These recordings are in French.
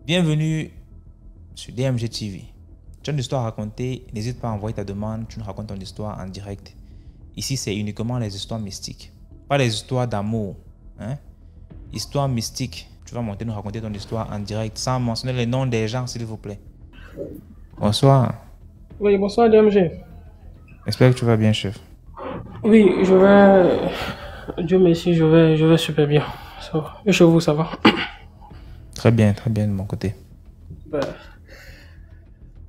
Bienvenue sur DMG TV. Tu as une histoire à raconter, n'hésite pas à envoyer ta demande, tu nous racontes ton histoire en direct. Ici, c'est uniquement les histoires mystiques, pas les histoires d'amour. Histoire mystique, tu vas monter nous raconter ton histoire en direct sans mentionner les noms des gens, s'il vous plaît. Bonsoir. Oui, bonsoir DMG. J'espère que tu vas bien, chef. Oui, je vais... Dieu merci, je vais super bien. Ça va. Et chez vous, ça va? Très bien de mon côté.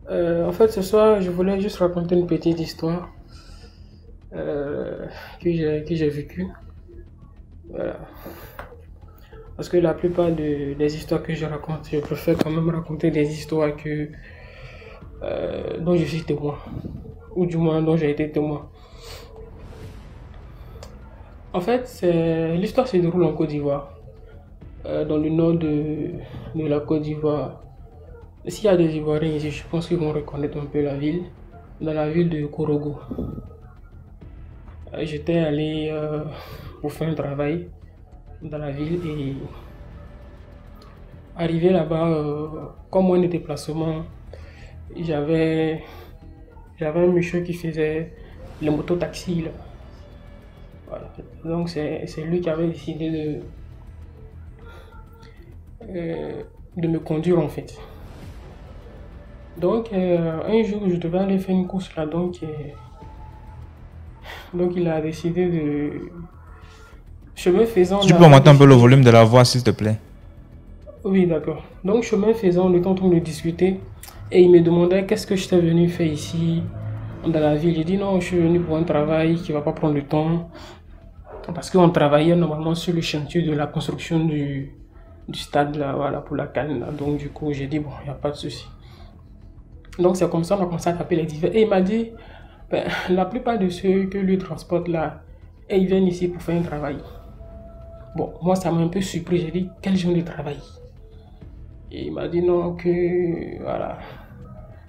En fait, ce soir, je voulais juste raconter une petite histoire que j'ai vécue. Voilà. Parce que la plupart des histoires que je raconte, je préfère quand même raconter des histoires dont je suis témoin. Ou du moins dont j'ai été témoin. En fait, l'histoire se déroule en Côte d'Ivoire. Dans le nord de la Côte d'Ivoire. S'il y a des Ivoiriens ici, je pense qu'ils vont reconnaître un peu la ville. Dans la ville de Korogo. J'étais allé pour faire un travail dans la ville et arrivé là-bas, comme moi de déplacement, j'avais un monsieur qui faisait les mototaxis là. Voilà. Donc c'est lui qui avait décidé de me conduire en fait. Donc un jour je devais aller faire une course là, donc il a décidé de... Chemin faisant... Tu peux augmenter un peu le volume de la voix s'il te plaît? Oui, d'accord. Donc chemin faisant, on était en train de discuter et il me demandait qu'est-ce que j'étais venu faire ici dans la ville. J'ai dit non, je suis venu pour un travail qui va pas prendre du temps parce qu'on travaillait normalement sur le chantier de la construction du stade là, voilà, pour la CAN là. Donc du coup j'ai dit bon, il n'y a pas de souci. Donc c'est comme ça on a commencé à taper les divers et il m'a dit la plupart de ceux que lui transporte là, ils viennent ici pour faire un travail. Bon, moi ça m'a un peu surpris, j'ai dit quel genre de travail? Et il m'a dit non, que voilà,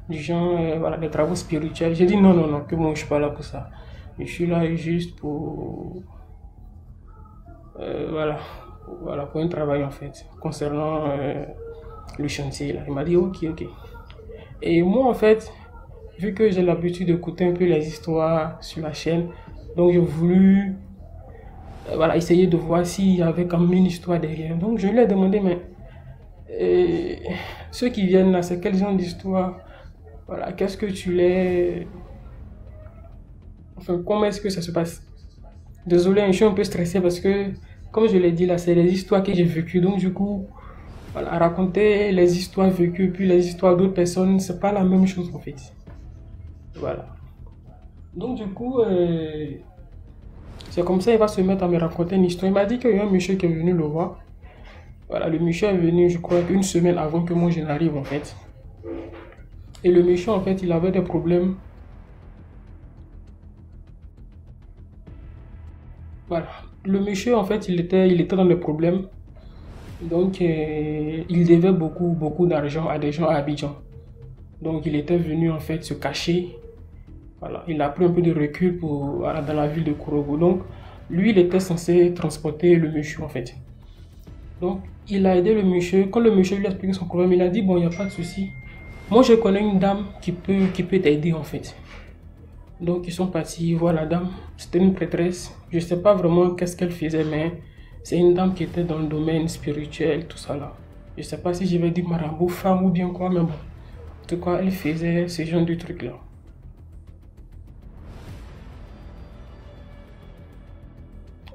du genre, voilà, des travaux spirituels. J'ai dit non, que moi je suis pas là pour ça. Je suis là juste pour, voilà, pour un travail en fait, concernant le chantier là. Il m'a dit ok. Et moi en fait, vu que j'ai l'habitude d'écouter un peu les histoires sur la chaîne, donc j'ai voulu voilà, essayer de voir s'il y avait quand même une histoire derrière. Donc je lui ai demandé, mais ceux qui viennent là, c'est quel genre d'histoire? Voilà, qu'est-ce que tu les... Enfin, comment est-ce que ça se passe? Désolé, je suis un peu stressé parce que, comme je l'ai dit là, c'est les histoires que j'ai vécues. Donc du coup, voilà, raconter les histoires vécues puis les histoires d'autres personnes, c'est pas la même chose en fait. Voilà. Donc du coup, c'est comme ça il va se mettre à me raconter une histoire. Il m'a dit qu'il y a un monsieur qui est venu le voir. Voilà, le monsieur est venu, je crois, une semaine avant que moi je n'arrive en fait. Et le monsieur en fait, il avait des problèmes. Voilà. Le monsieur en fait, il était dans des problèmes. Donc il devait beaucoup d'argent à des gens à Abidjan. Donc il était venu en fait se cacher. Voilà, il a pris un peu de recul voilà, dans la ville de Korogo. Donc, lui, il était censé transporter le monsieur, en fait. Donc, il a aidé le monsieur. Quand le monsieur lui a expliqué son problème, il a dit, bon, il n'y a pas de souci. Moi, je connais une dame qui peut t'aider, en fait. Donc, ils sont partis voir la dame. C'était une prêtresse. Je ne sais pas vraiment qu'est-ce qu'elle faisait, mais c'est une dame qui était dans le domaine spirituel, tout ça là. Je ne sais pas si je vais dire marabout, femme ou bien quoi, mais bon. En tout cas, elle faisait ce genre de trucs là.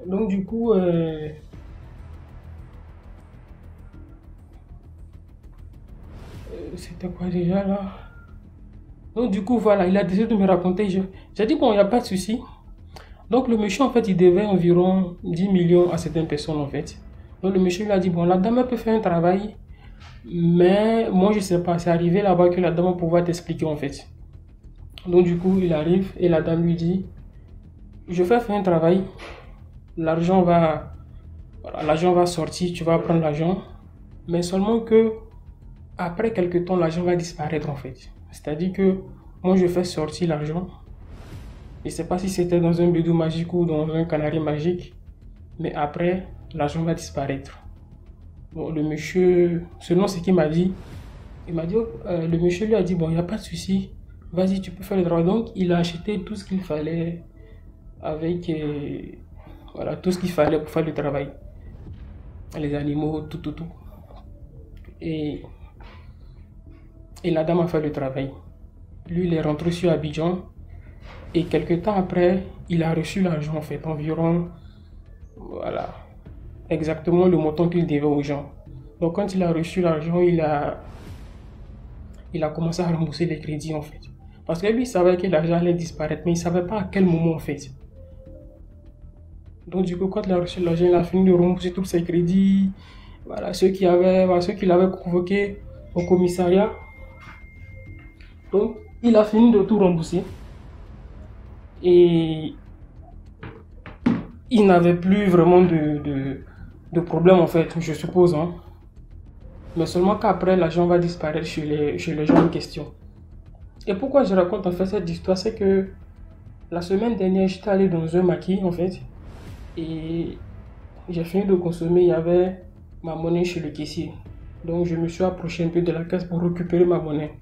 Donc du coup, c'était quoi déjà là? Donc du coup, voilà, il a décidé de me raconter. J'ai dit, bon, il n'y a pas de souci. Donc le monsieur, en fait, il devait environ 10 millions à certaines personnes, en fait. Donc le monsieur lui a dit, bon, la dame elle peut faire un travail, mais moi, je ne sais pas. C'est arrivé là-bas que la dame va pouvoir t'expliquer, en fait. Donc du coup, il arrive et la dame lui dit, je vais faire un travail. L'argent va sortir, tu vas prendre l'argent, mais seulement que après quelques temps, l'argent va disparaître en fait. C'est-à-dire que moi je fais sortir l'argent Je ne sais pas si c'était dans un bédou magique ou dans un canari magique, mais après, l'argent va disparaître. Bon, le monsieur, selon ce qu'il m'a dit, il m'a dit, le monsieur lui a dit, bon, il n'y a pas de souci, vas-y, tu peux faire le travail. Donc, il a acheté tout ce qu'il fallait avec, voilà, tout ce qu'il fallait pour faire le travail. Les animaux, tout, tout, tout. Et, et la dame a fait le travail. Lui, il est rentré sur Abidjan. Et quelques temps après, il a reçu l'argent, en fait, environ, voilà, exactement le montant qu'il devait aux gens. Donc, quand il a reçu l'argent, il a commencé à rembourser les crédits, en fait. Parce que lui, il savait que l'argent allait disparaître, mais il ne savait pas à quel moment, en fait. Donc, du coup, quand il a reçu l'argent, il a fini de rembourser tous ses crédits. Voilà, ceux qui l'avaient convoqué au commissariat. Donc, il a fini de tout rembourser. Et il n'avait plus vraiment de problème, en fait, je suppose. Hein. Mais seulement qu'après, l'argent va disparaître chez les gens en question. Et pourquoi je raconte en fait cette histoire, c'est que la semaine dernière, j'étais allé dans un maquis, en fait. Et j'ai fini de consommer, il y avait ma monnaie chez le caissier. Donc, je me suis approché un peu de la caisse pour récupérer ma monnaie.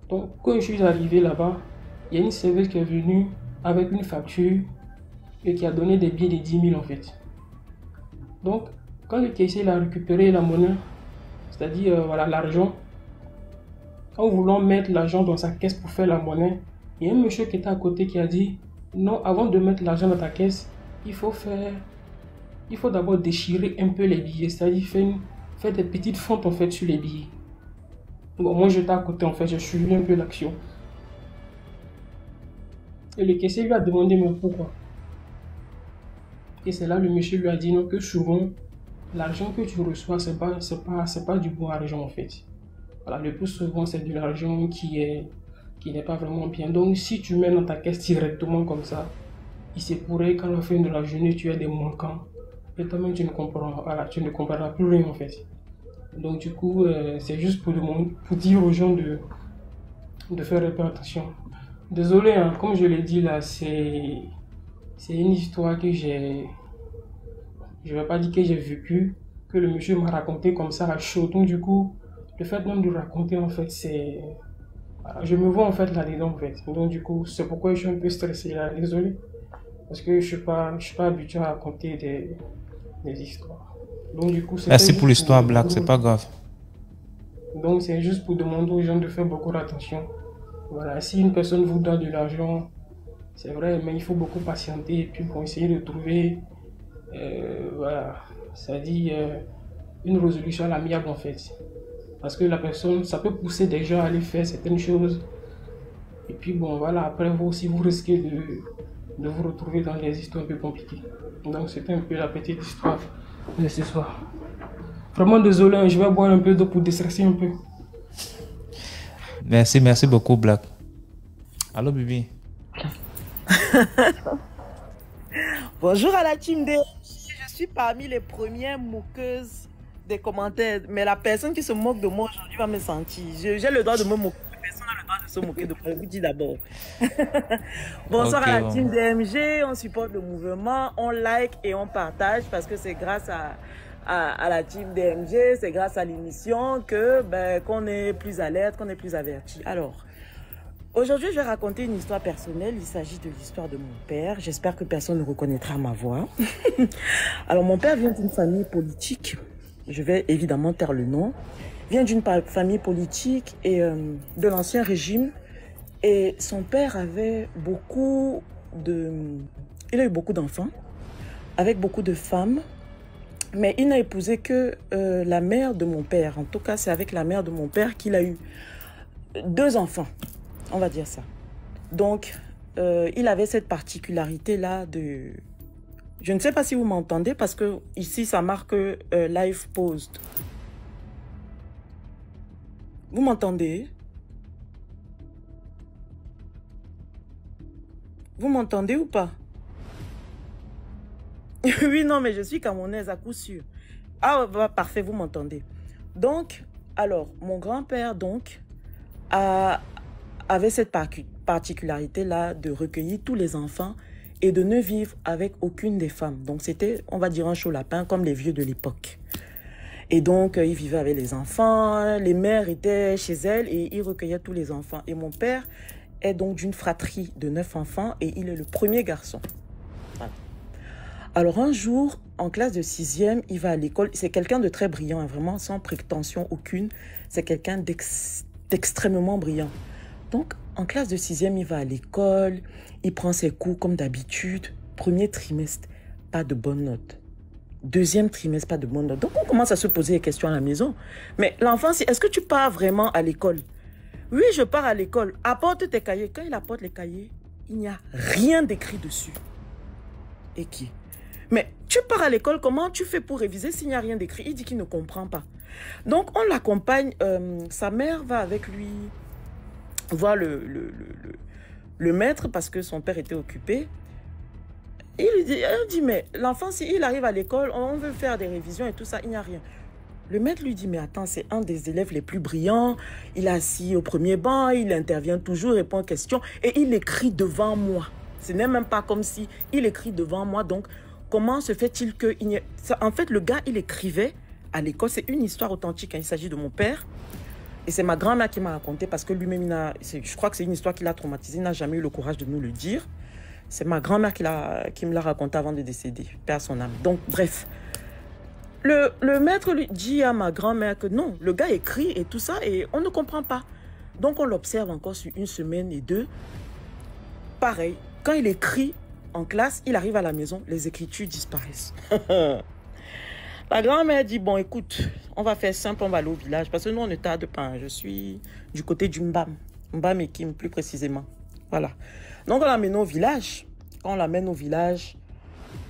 Donc, quand je suis arrivé là-bas, il y a une serveuse qui est venue avec une facture et qui a donné des billets de 10 000 en fait. Donc, quand le caissier a récupéré la monnaie, c'est-à-dire voilà, l'argent, en voulant mettre l'argent dans sa caisse pour faire la monnaie, il y a un monsieur qui était à côté qui a dit non, avant de mettre l'argent dans ta caisse, il faut d'abord déchirer un peu les billets, c'est-à-dire faire des petites fentes en fait sur les billets. Bon, moi j'étais à côté en fait, j'ai suivi un peu l'action. Et le caissier lui a demandé mais pourquoi. Et c'est là le monsieur lui a dit non, que souvent l'argent que tu reçois c'est pas du bon argent en fait. Voilà, le plus souvent c'est de l'argent qui n'est pas vraiment bien. Donc si tu mets dans ta caisse directement comme ça, il se pourrait qu'à la fin de la journée tu aies des manquants. Et toi-même tu ne comprendras plus rien en fait. Donc du coup c'est juste pour dire aux gens de faire un peu attention. Désolé, hein, comme je l'ai dit là, c'est une histoire que je vais pas dire que j'ai vécu, que le monsieur m'a raconté comme ça à chaud. Donc du coup, le fait même de raconter en fait, voilà, je me vois en fait là-dedans en fait. Donc du coup, c'est pourquoi je suis un peu stressé là, désolé. Parce que je suis pas habitué à raconter des histoires. Donc du coup, Merci pour l'histoire, Black, c'est pas grave. Donc c'est juste pour demander aux gens de faire beaucoup d'attention. Voilà, si une personne vous donne de l'argent, c'est vrai, mais il faut beaucoup patienter et puis pour essayer de trouver, voilà, ça dit une résolution à l'amiable en fait. Parce que la personne, ça peut pousser des gens à aller faire certaines choses. Et puis bon, voilà, après vous aussi, vous risquez de vous retrouver dans des histoires un peu compliquées. Donc c'était un peu la petite histoire de ce soir. Vraiment désolé, hein, je vais boire un peu d'eau pour déstresser un peu. Merci beaucoup, Black. Allô, Bibi. Bonjour à la team DMJ. Je suis parmi les premières moqueuses des commentaires. Mais la personne qui se moque de moi aujourd'hui va me sentir. J'ai le droit de me moquer. Personne n'a le droit de se moquer de moi. Je vous dis d'abord. Bonsoir à la team DMG. On supporte le mouvement. On like et on partage parce que c'est grâce à la team DMG, c'est grâce à l'émission que qu'on est plus alerte, qu'on est plus averti. Alors, aujourd'hui, je vais raconter une histoire personnelle. Il s'agit de l'histoire de mon père. J'espère que personne ne reconnaîtra ma voix. Alors, mon père vient d'une famille politique. Je vais évidemment taire le nom. Il vient d'une famille politique et de l'ancien régime. Et son père avait il a eu beaucoup d'enfants, avec beaucoup de femmes. Mais il n'a épousé que la mère de mon père. En tout cas, c'est avec la mère de mon père qu'il a eu 2 enfants. On va dire ça. Donc, il avait cette particularité-là de... Je ne sais pas si vous m'entendez parce que ici, ça marque live post. Vous m'entendez? Vous m'entendez ou pas? Oui, non, mais je suis camerounaise à coup sûr. Ah, bah, parfait, vous m'entendez. Donc, alors, mon grand-père, donc, avait cette particularité-là de recueillir tous les enfants et de ne vivre avec aucune des femmes. Donc c'était, on va dire, un chaud lapin comme les vieux de l'époque. Et donc, il vivait avec les enfants, les mères étaient chez elles et il recueillait tous les enfants. Et mon père est donc d'une fratrie de 9 enfants et il est le premier garçon. Voilà. Alors un jour, en classe de 6e, il va à l'école. C'est quelqu'un de très brillant, hein, vraiment sans prétention aucune. C'est quelqu'un d'extrêmement brillant. Donc, en classe de 6e, il va à l'école, il prend ses cours comme d'habitude. Premier trimestre, pas de bonnes notes. Deuxième trimestre, pas de bonnes notes. Donc, on commence à se poser des questions à la maison. Mais l'enfant, est-ce que tu pars vraiment à l'école? Oui, je pars à l'école. Apporte tes cahiers. Quand il apporte les cahiers, il n'y a rien d'écrit dessus. Et qui? Mais tu pars à l'école, comment tu fais pour réviser s'il n'y a rien d'écrit? Il dit qu'il ne comprend pas. Donc, on l'accompagne. Sa mère va avec lui voir le maître parce que son père était occupé. Elle dit, mais l'enfant, s'il arrive à l'école, on veut faire des révisions et tout ça, il n'y a rien. Le maître lui dit, mais attends, c'est un des élèves les plus brillants. Il est assis au premier banc, il intervient toujours, répond aux questions et il écrit devant moi. Ce n'est même pas comme si il écrit devant moi. Donc, comment se fait-il que... En fait, le gars, il écrivait à l'école. C'est une histoire authentique, hein. Il s'agit de mon père. Et c'est ma grand-mère qui m'a raconté parce que lui-même, je crois que c'est une histoire qui l'a traumatisé. Il n'a jamais eu le courage de nous le dire. C'est ma grand-mère qui me l'a raconté avant de décéder. Père son âme. Donc, bref. Le maître lui dit à ma grand-mère que non, le gars écrit et tout ça et on ne comprend pas. Donc, on l'observe encore sur une semaine et deux. Pareil, quand il écrit en classe, il arrive à la maison, les écritures disparaissent. La grand-mère dit, bon, écoute, on va faire simple, on va aller au village. Parce que nous, on ne tarde pas. Hein. Je suis du côté du Mbam. Mbam et Kim, plus précisément. Voilà. Donc, on l'amène au village. Quand on l'amène au village,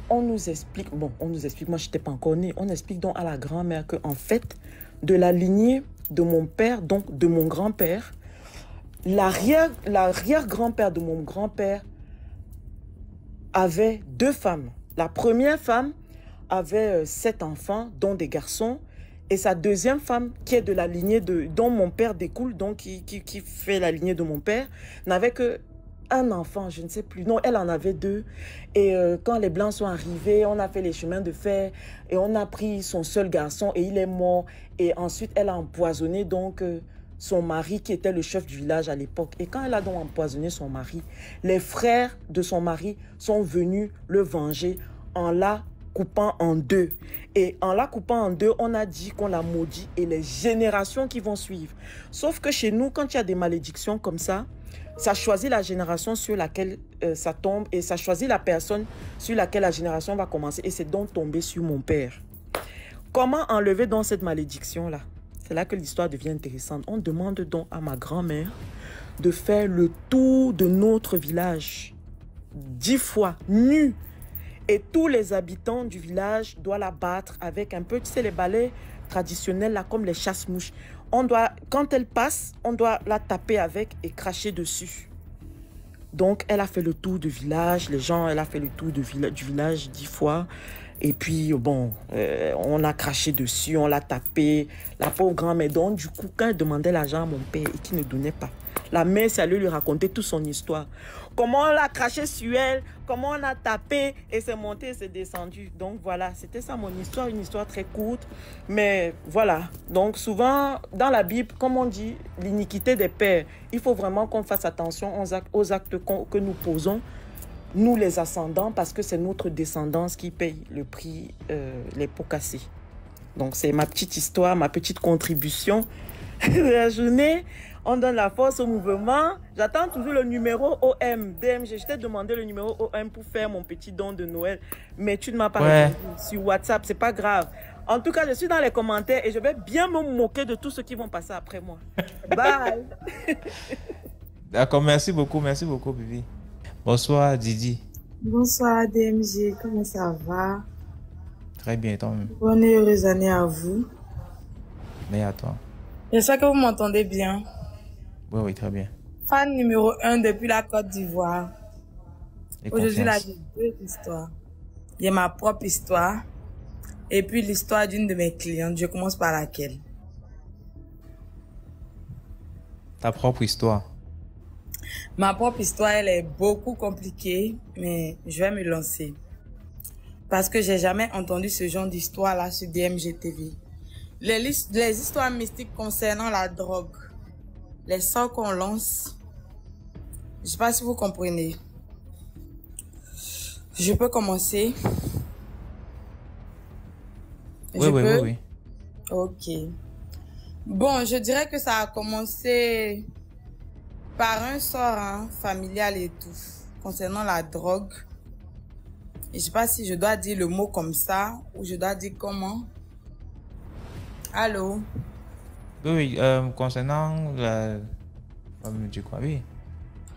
on nous explique... Bon, on nous explique, moi, je n'étais pas encore née. On explique donc à la grand-mère qu'en fait, de la lignée de mon père, donc de mon grand-père, l'arrière-grand-père de mon grand-père avait 2 femmes. La première femme avait 7 enfants, dont des garçons. Et sa deuxième femme, qui est de la lignée dont mon père découle, donc qui fait la lignée de mon père, n'avait que un enfant, je ne sais plus. Non, elle en avait 2. Et quand les Blancs sont arrivés, on a fait les chemins de fer et on a pris son seul garçon et il est mort. Et ensuite, elle a empoisonné donc son mari qui était le chef du village à l'époque. Et quand elle a donc empoisonné son mari, les frères de son mari sont venus le venger en la coupant en 2. Et en la coupant en 2, on a dit qu'on la maudit et les générations qui vont suivre. Sauf que chez nous, quand il y a des malédictions comme ça choisit la génération sur laquelle ça tombe et ça choisit la personne sur laquelle la génération va commencer. Et c'est donc tombé sur mon père. Comment enlever donc cette malédiction-là? C'est là que l'histoire devient intéressante. On demande donc à ma grand-mère de faire le tour de notre village 10 fois, nue. Et tous les habitants du village doivent la battre avec un peu, tu sais, les balais traditionnels, là, comme les chasse-mouches. Quand elle passe, on doit la taper avec et cracher dessus. Donc, elle a fait le tour du village. Elle a fait le tour du village 10 fois. Et puis, bon, on a craché dessus, on l'a tapé. La pauvre grand-mère, donc, du coup, quand elle demandait l'argent à mon père et qu'il ne donnait pas, la mère s'est allée lui raconter toute son histoire. Comment on l'a craché sur elle, comment on a tapé, et c'est monté et c'est descendu. Donc voilà, c'était ça mon histoire, une histoire très courte. Mais voilà, donc souvent dans la Bible, comme on dit, l'iniquité des pères, il faut vraiment qu'on fasse attention aux actes que nous posons, nous les ascendants, parce que c'est notre descendance qui paye le prix, les pots cassés. Donc c'est ma petite histoire, ma petite contribution de la journée. On donne la force au mouvement. J'attends toujours le numéro OM, DMG. Je t'ai demandé le numéro OM pour faire mon petit don de Noël. Mais tu ne m'as pas répondu sur WhatsApp. C'est pas grave. En tout cas, je suis dans les commentaires et je vais bien me moquer de tous ceux qui vont passer après moi. Bye. D'accord, merci beaucoup, Bibi. Bonsoir, Didi. Bonsoir, DMG. Comment ça va? Très bien, toi-même. Bonne et heureuse année à vous. Mais à toi. J'espère que vous m'entendez bien. Oui, très bien. Fan numéro 1 depuis la Côte d'Ivoire. Aujourd'hui, là, j'ai 2 histoires. Il y a ma propre histoire et puis l'histoire d'une de mes clientes. Je commence par laquelle? Ta propre histoire. Ma propre histoire, elle est beaucoup compliquée, mais je vais me lancer. Parce que j'ai jamais entendu ce genre d'histoire-là sur DMGTV. Les histoires mystiques concernant la drogue, les sorts qu'on lance, je sais pas si vous comprenez. Je peux commencer? Oui. Ok. Bon, je dirais que ça a commencé par un sort familial et tout, concernant la drogue. Et je sais pas si je dois dire le mot comme ça ou je dois dire comment. Allô? Oui, concernant la... Du quoi, oui.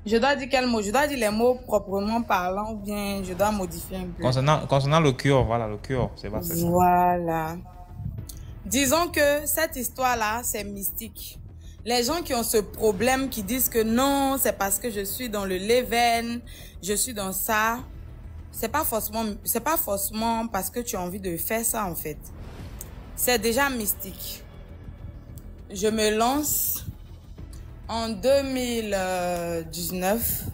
Je dois dire quel mot? Je dois dire les mots proprement parlant ou bien je dois modifier un peu? Concernant le cure, voilà, le cure, c'est pas ça. Voilà. Disons que cette histoire-là, c'est mystique. Les gens qui ont ce problème, qui disent que non, c'est parce que je suis dans le leven, je suis dans ça. C'est pas forcément parce que tu as envie de faire ça, en fait. C'est déjà mystique. Je me lance en 2019.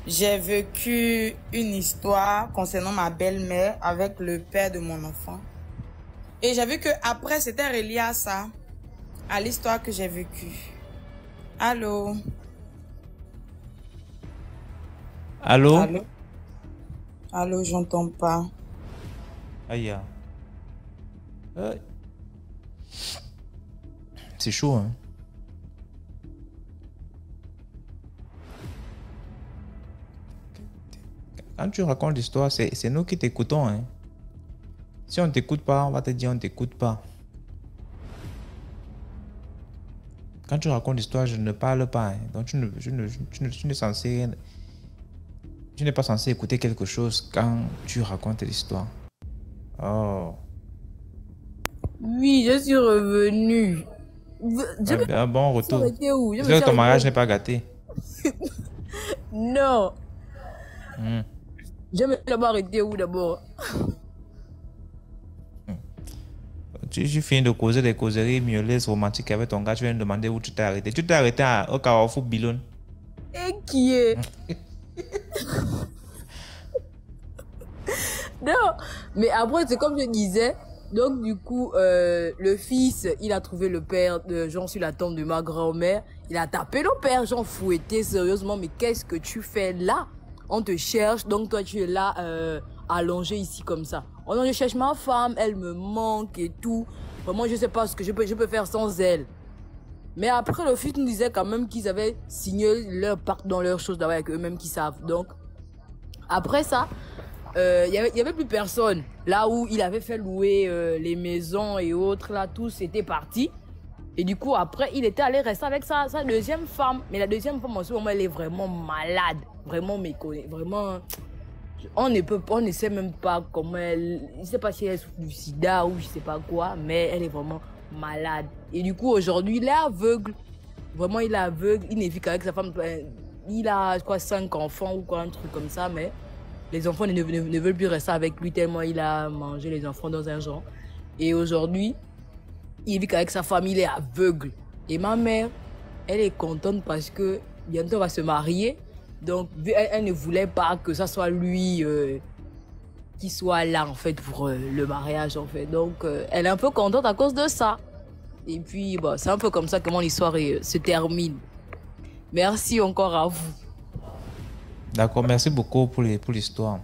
J'ai vécu une histoire concernant ma belle-mère avec le père de mon enfant. Et j'ai vu que après c'était relié à ça, à l'histoire que j'ai vécue. Allô? Allô? Allô? Allô, j'entends pas. Aïe. C'est chaud, hein? Quand tu racontes l'histoire, c'est nous qui t'écoutons, hein? Si on ne t'écoute pas, on va te dire on ne t'écoute pas. Quand tu racontes l'histoire, je ne parle pas, hein? Donc tu n'es pas censé écouter quelque chose quand tu racontes l'histoire. Oh. Oui, je suis revenue. Un bon retour. Où? Est-ce que ton mariage n'est pas gâté? Non. Je me suis arrêté où d'abord? Tu finis de causer des causeries mielleuses romantiques avec ton gars, tu viens de demander où tu t'es arrêté. Tu t'es arrêté au Carrefour Bilon. Et qui est? Non, mais après, c'est comme je disais. Donc, du coup, le fils, il a trouvé le père de Jean sur la tombe de ma grand-mère. Il a tapé le père, Jean fouetté sérieusement. Mais qu'est-ce que tu fais là? On te cherche, donc toi, tu es là, allongé ici comme ça. Oh non, je cherche ma femme, elle me manque et tout. Vraiment, je sais pas ce que je peux faire sans elle. Mais après, le fils nous disait quand même qu'ils avaient signé leur pacte dans leurs choses d'abord avec eux-mêmes qui savent. Donc, après ça, il y avait plus personne. Là où il avait fait louer les maisons et autres, là, tous étaient partis. Et du coup, après, il était allé rester avec sa deuxième femme. Mais la deuxième femme, en ce moment, elle est vraiment malade. Vraiment méconnue. Vraiment, on ne sait même pas comment elle... Je ne sais pas si elle souffre du sida ou je ne sais pas quoi, mais elle est vraiment malade. Et du coup, aujourd'hui, il est aveugle. Vraiment, il est aveugle. Il ne vit qu'avec sa femme. Il a, je crois, 5 enfants ou quoi, un truc comme ça, mais les enfants ne veulent plus rester avec lui tellement il a mangé les enfants dans un genre. Et aujourd'hui, il vit qu'avec sa famille, il est aveugle. Et ma mère, elle est contente parce que bientôt elle va se marier. Donc, elle ne voulait pas que ça soit lui qui soit là, en fait, pour le mariage, en fait. Donc, elle est un peu contente à cause de ça. Et puis, bon, c'est un peu comme ça que mon histoire se termine. Merci encore à vous. D'accord, merci beaucoup pour l'histoire.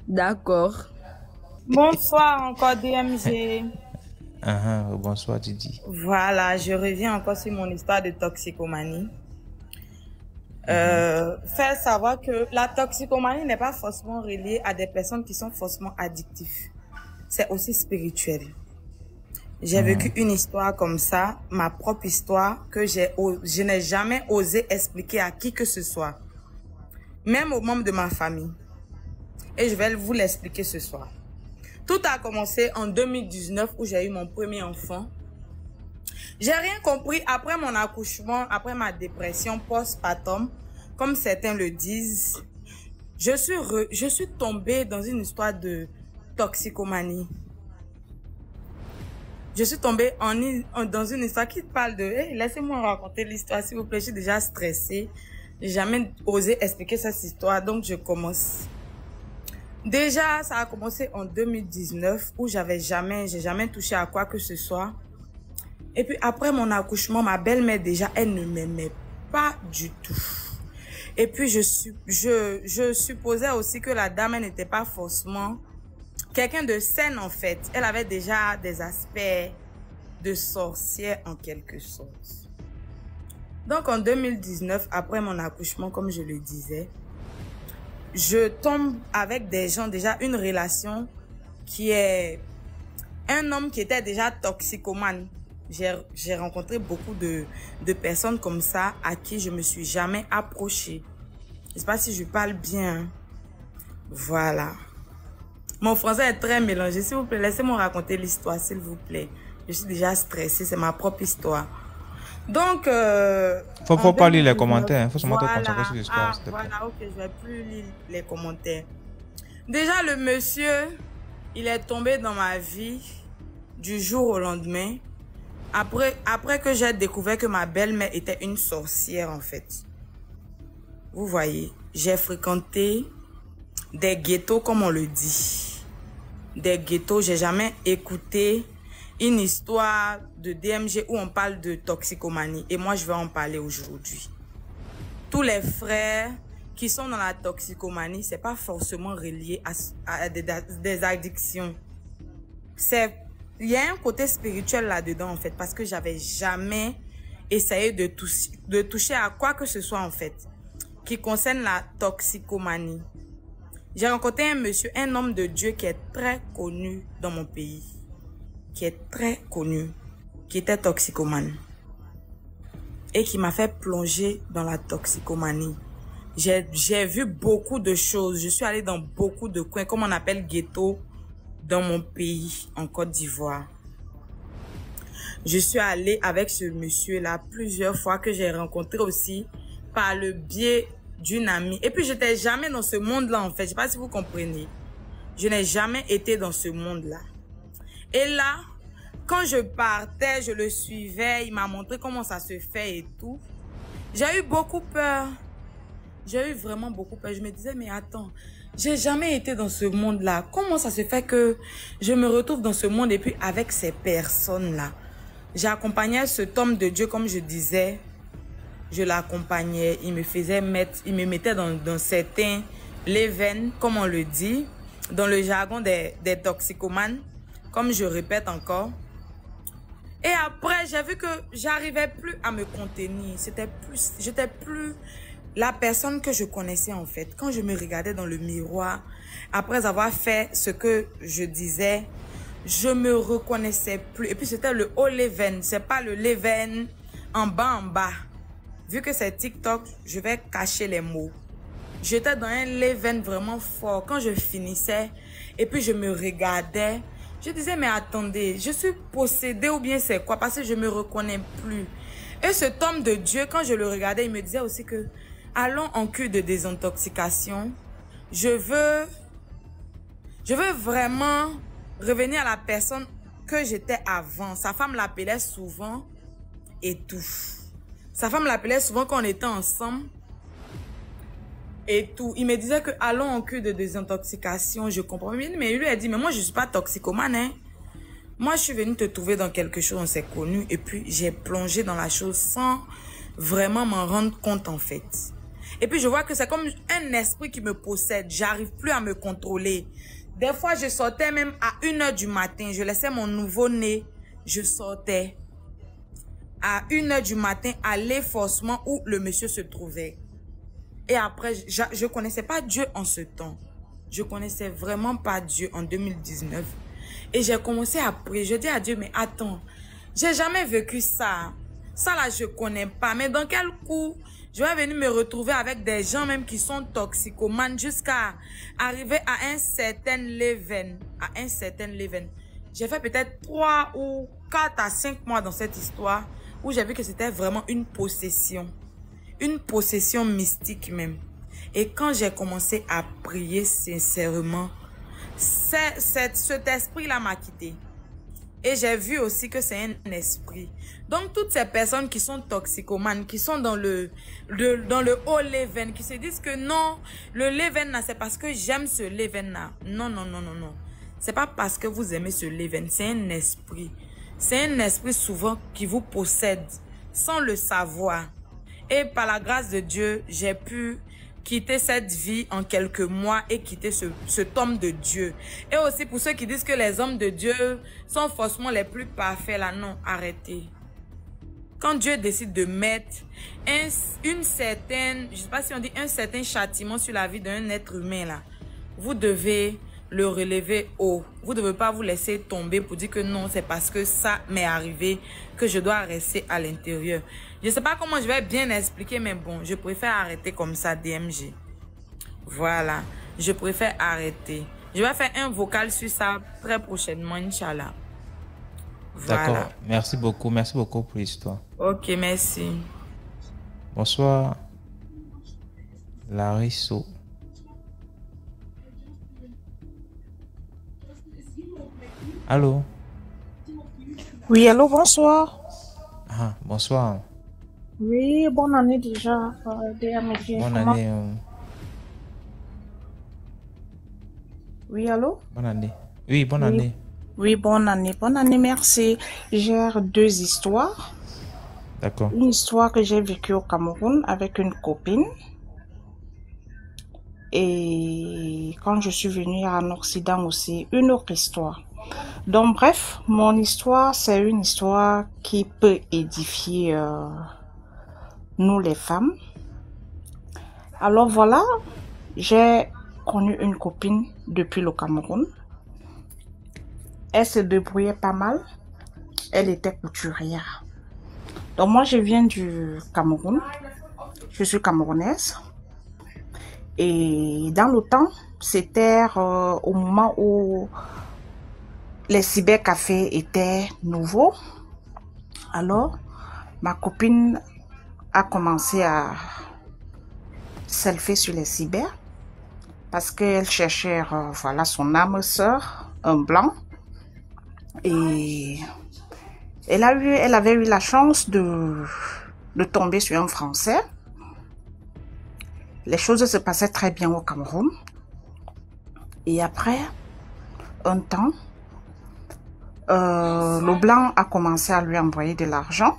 D'accord. Bonsoir encore DMG. Bonsoir Didi. Voilà, je reviens encore sur mon histoire de toxicomanie. Faire savoir que la toxicomanie n'est pas forcément reliée à des personnes qui sont forcément addictives. C'est aussi spirituel. J'ai vécu une histoire comme ça, ma propre histoire, que je n'ai jamais osé expliquer à qui que ce soit. Même aux membres de ma famille. Et je vais vous l'expliquer ce soir. Tout a commencé en 2019 où j'ai eu mon premier enfant. J'ai rien compris après mon accouchement, après ma dépression postpartum, comme certains le disent. Je suis tombée dans une histoire de toxicomanie. je suis tombée dans une histoire qui parle de... Hey, laissez-moi raconter l'histoire, s'il vous plaît. Je suis déjà stressée. J'ai jamais osé expliquer cette histoire, donc je commence. Déjà, ça a commencé en 2019 où j'ai jamais touché à quoi que ce soit. Et puis après mon accouchement, ma belle-mère déjà, elle ne m'aimait pas du tout. Et puis je supposais aussi que la dame, elle n'était pas forcément quelqu'un de saine en fait. Elle avait déjà des aspects de sorcière en quelque sorte. Donc en 2019, après mon accouchement, comme je le disais, je tombe avec des gens, déjà une relation qui est un homme qui était déjà toxicomane. J'ai rencontré beaucoup de personnes comme ça à qui je me suis jamais approchée. Je sais pas si je parle bien. Voilà. Mon français est très mélangé. S'il vous plaît, laissez-moi raconter l'histoire, s'il vous plaît. Je suis déjà stressée, c'est ma propre histoire. Donc, faut pas lire les commentaires, faut se montrer concentrer sur l'histoire. Voilà, ok, je vais plus lire les commentaires. Déjà, le monsieur, il est tombé dans ma vie du jour au lendemain. Après que j'ai découvert que ma belle-mère était une sorcière, en fait. Vous voyez, j'ai fréquenté des ghettos, comme on le dit. Des ghettos, j'ai jamais écouté une histoire de DMG où on parle de toxicomanie. Et moi, je vais en parler aujourd'hui. Tous les frères qui sont dans la toxicomanie, c'est pas forcément relié à des addictions. Il y a un côté spirituel là-dedans, en fait, parce que j'avais jamais essayé de toucher à quoi que ce soit, en fait, qui concerne la toxicomanie. J'ai rencontré un monsieur, un homme de Dieu qui est très connu dans mon pays, qui est très connu, qui était toxicomane et qui m'a fait plonger dans la toxicomanie. J'ai vu beaucoup de choses, je suis allée dans beaucoup de coins, comme on appelle ghetto, dans mon pays, en Côte d'Ivoire. Je suis allée avec ce monsieur-là plusieurs fois que j'ai rencontré aussi par le biais d'une amie. Et puis, je n'étais jamais dans ce monde-là, en fait. Je ne sais pas si vous comprenez. Je n'ai jamais été dans ce monde-là. Et là, quand je partais, je le suivais. Il m'a montré comment ça se fait et tout. J'ai eu beaucoup peur. J'ai eu vraiment beaucoup peur. Je me disais, mais attends, j'ai jamais été dans ce monde-là. Comment ça se fait que je me retrouve dans ce monde et puis avec ces personnes-là? J'accompagnais cet homme de Dieu, comme je disais. Je l'accompagnais. Il me mettait dans certains leven, comme on le dit, dans le jargon des toxicomanes, comme je répète encore. Et après, j'ai vu que j'arrivais plus à me contenir. J'étais plus la personne que je connaissais en fait. Quand je me regardais dans le miroir, après avoir fait ce que je disais, je me reconnaissais plus. Et puis c'était le haut leven, c'est pas le leven en bas. Vu que c'est TikTok, je vais cacher les mots. J'étais dans un leven vraiment fort. Quand je finissais et puis je me regardais, je disais mais attendez, je suis possédée ou bien c'est quoi? Parce que je me reconnais plus. Et cet homme de Dieu, quand je le regardais, il me disait aussi que allons en cure de désintoxication. Je veux vraiment revenir à la personne que j'étais avant. Sa femme l'appelait souvent et tout. Sa femme l'appelait souvent quand on était ensemble et tout. Il me disait que allons en cure de désintoxication. Je comprends. Mais lui, il a dit, mais moi, je suis pas toxicomane, hein. Moi, je suis venue te trouver dans quelque chose, on s'est connu. Et puis, j'ai plongé dans la chose sans vraiment m'en rendre compte, en fait. Et puis, je vois que c'est comme un esprit qui me possède. J'arrive plus à me contrôler. Des fois, je sortais même à 1h du matin. Je laissais mon nouveau-né. Je sortais à 1h du matin, aller forcément où le monsieur se trouvait. Et après, je connaissais pas Dieu en ce temps. Je connaissais vraiment pas Dieu en 2019. Et j'ai commencé à prier. Je dis à Dieu, mais attends, j'ai jamais vécu ça. Ça là, je connais pas. Mais dans quel coup, je vais venir me retrouver avec des gens même qui sont toxicomanes jusqu'à arriver à un certain level. J'ai fait peut-être 3 ou 4 à 5 mois dans cette histoire où j'ai vu que c'était vraiment une possession. Une possession mystique même. Et quand j'ai commencé à prier sincèrement, cet esprit-là m'a quitté. Et j'ai vu aussi que c'est un esprit. Donc, toutes ces personnes qui sont toxicomanes, qui sont dans le haut leven, qui se disent que non, le leven, c'est parce que j'aime ce leven-là. Non, non, non, non, non. C'est pas parce que vous aimez ce leven, c'est un esprit. C'est un esprit souvent qui vous possède sans le savoir. Et par la grâce de Dieu, j'ai pu quitter cette vie en quelques mois et quitter cet homme de Dieu. Et aussi pour ceux qui disent que les hommes de Dieu sont forcément les plus parfaits, là, non, arrêtez. Quand Dieu décide de mettre une certaine, je ne sais pas si on dit un certain châtiment sur la vie d'un être humain, là, vous devez le relever haut. Vous ne devez pas vous laisser tomber pour dire que non, c'est parce que ça m'est arrivé que je dois rester à l'intérieur. Je ne sais pas comment je vais bien expliquer, mais bon, je préfère arrêter comme ça, DMG. Voilà, je préfère arrêter. Je vais faire un vocal sur ça très prochainement, Inch'Allah. Voilà. D'accord, merci beaucoup pour l'histoire. Ok, merci. Bonsoir, Larisso. Allô? Oui, allô, bonsoir. Ah, bonsoir. Oui, bonne année déjà. DMG. Bonne Comment- année. Oui, allô? Bonne année. Oui, bonne Oui. année. Oui, bonne année. Bonne année, merci. J'ai deux histoires. D'accord. Une histoire que j'ai vécue au Cameroun avec une copine. Et quand je suis venue en Occident aussi, une autre histoire. Donc, bref, mon histoire, c'est une histoire qui peut édifier nous les femmes. Alors voilà, j'ai connu une copine depuis le Cameroun. Elle se débrouillait pas mal. Elle était couturière. Donc moi, je viens du Cameroun. Je suis camerounaise. Et dans le temps, c'était au moment où les cybercafés étaient nouveaux. Alors, ma copine a commencé à selfie sur les cyber parce qu'elle cherchait voilà, son âme sœur, un blanc. Et elle avait eu la chance de tomber sur un Français. Les choses se passaient très bien au Cameroun. Et après un temps, le blanc a commencé à lui envoyer de l'argent.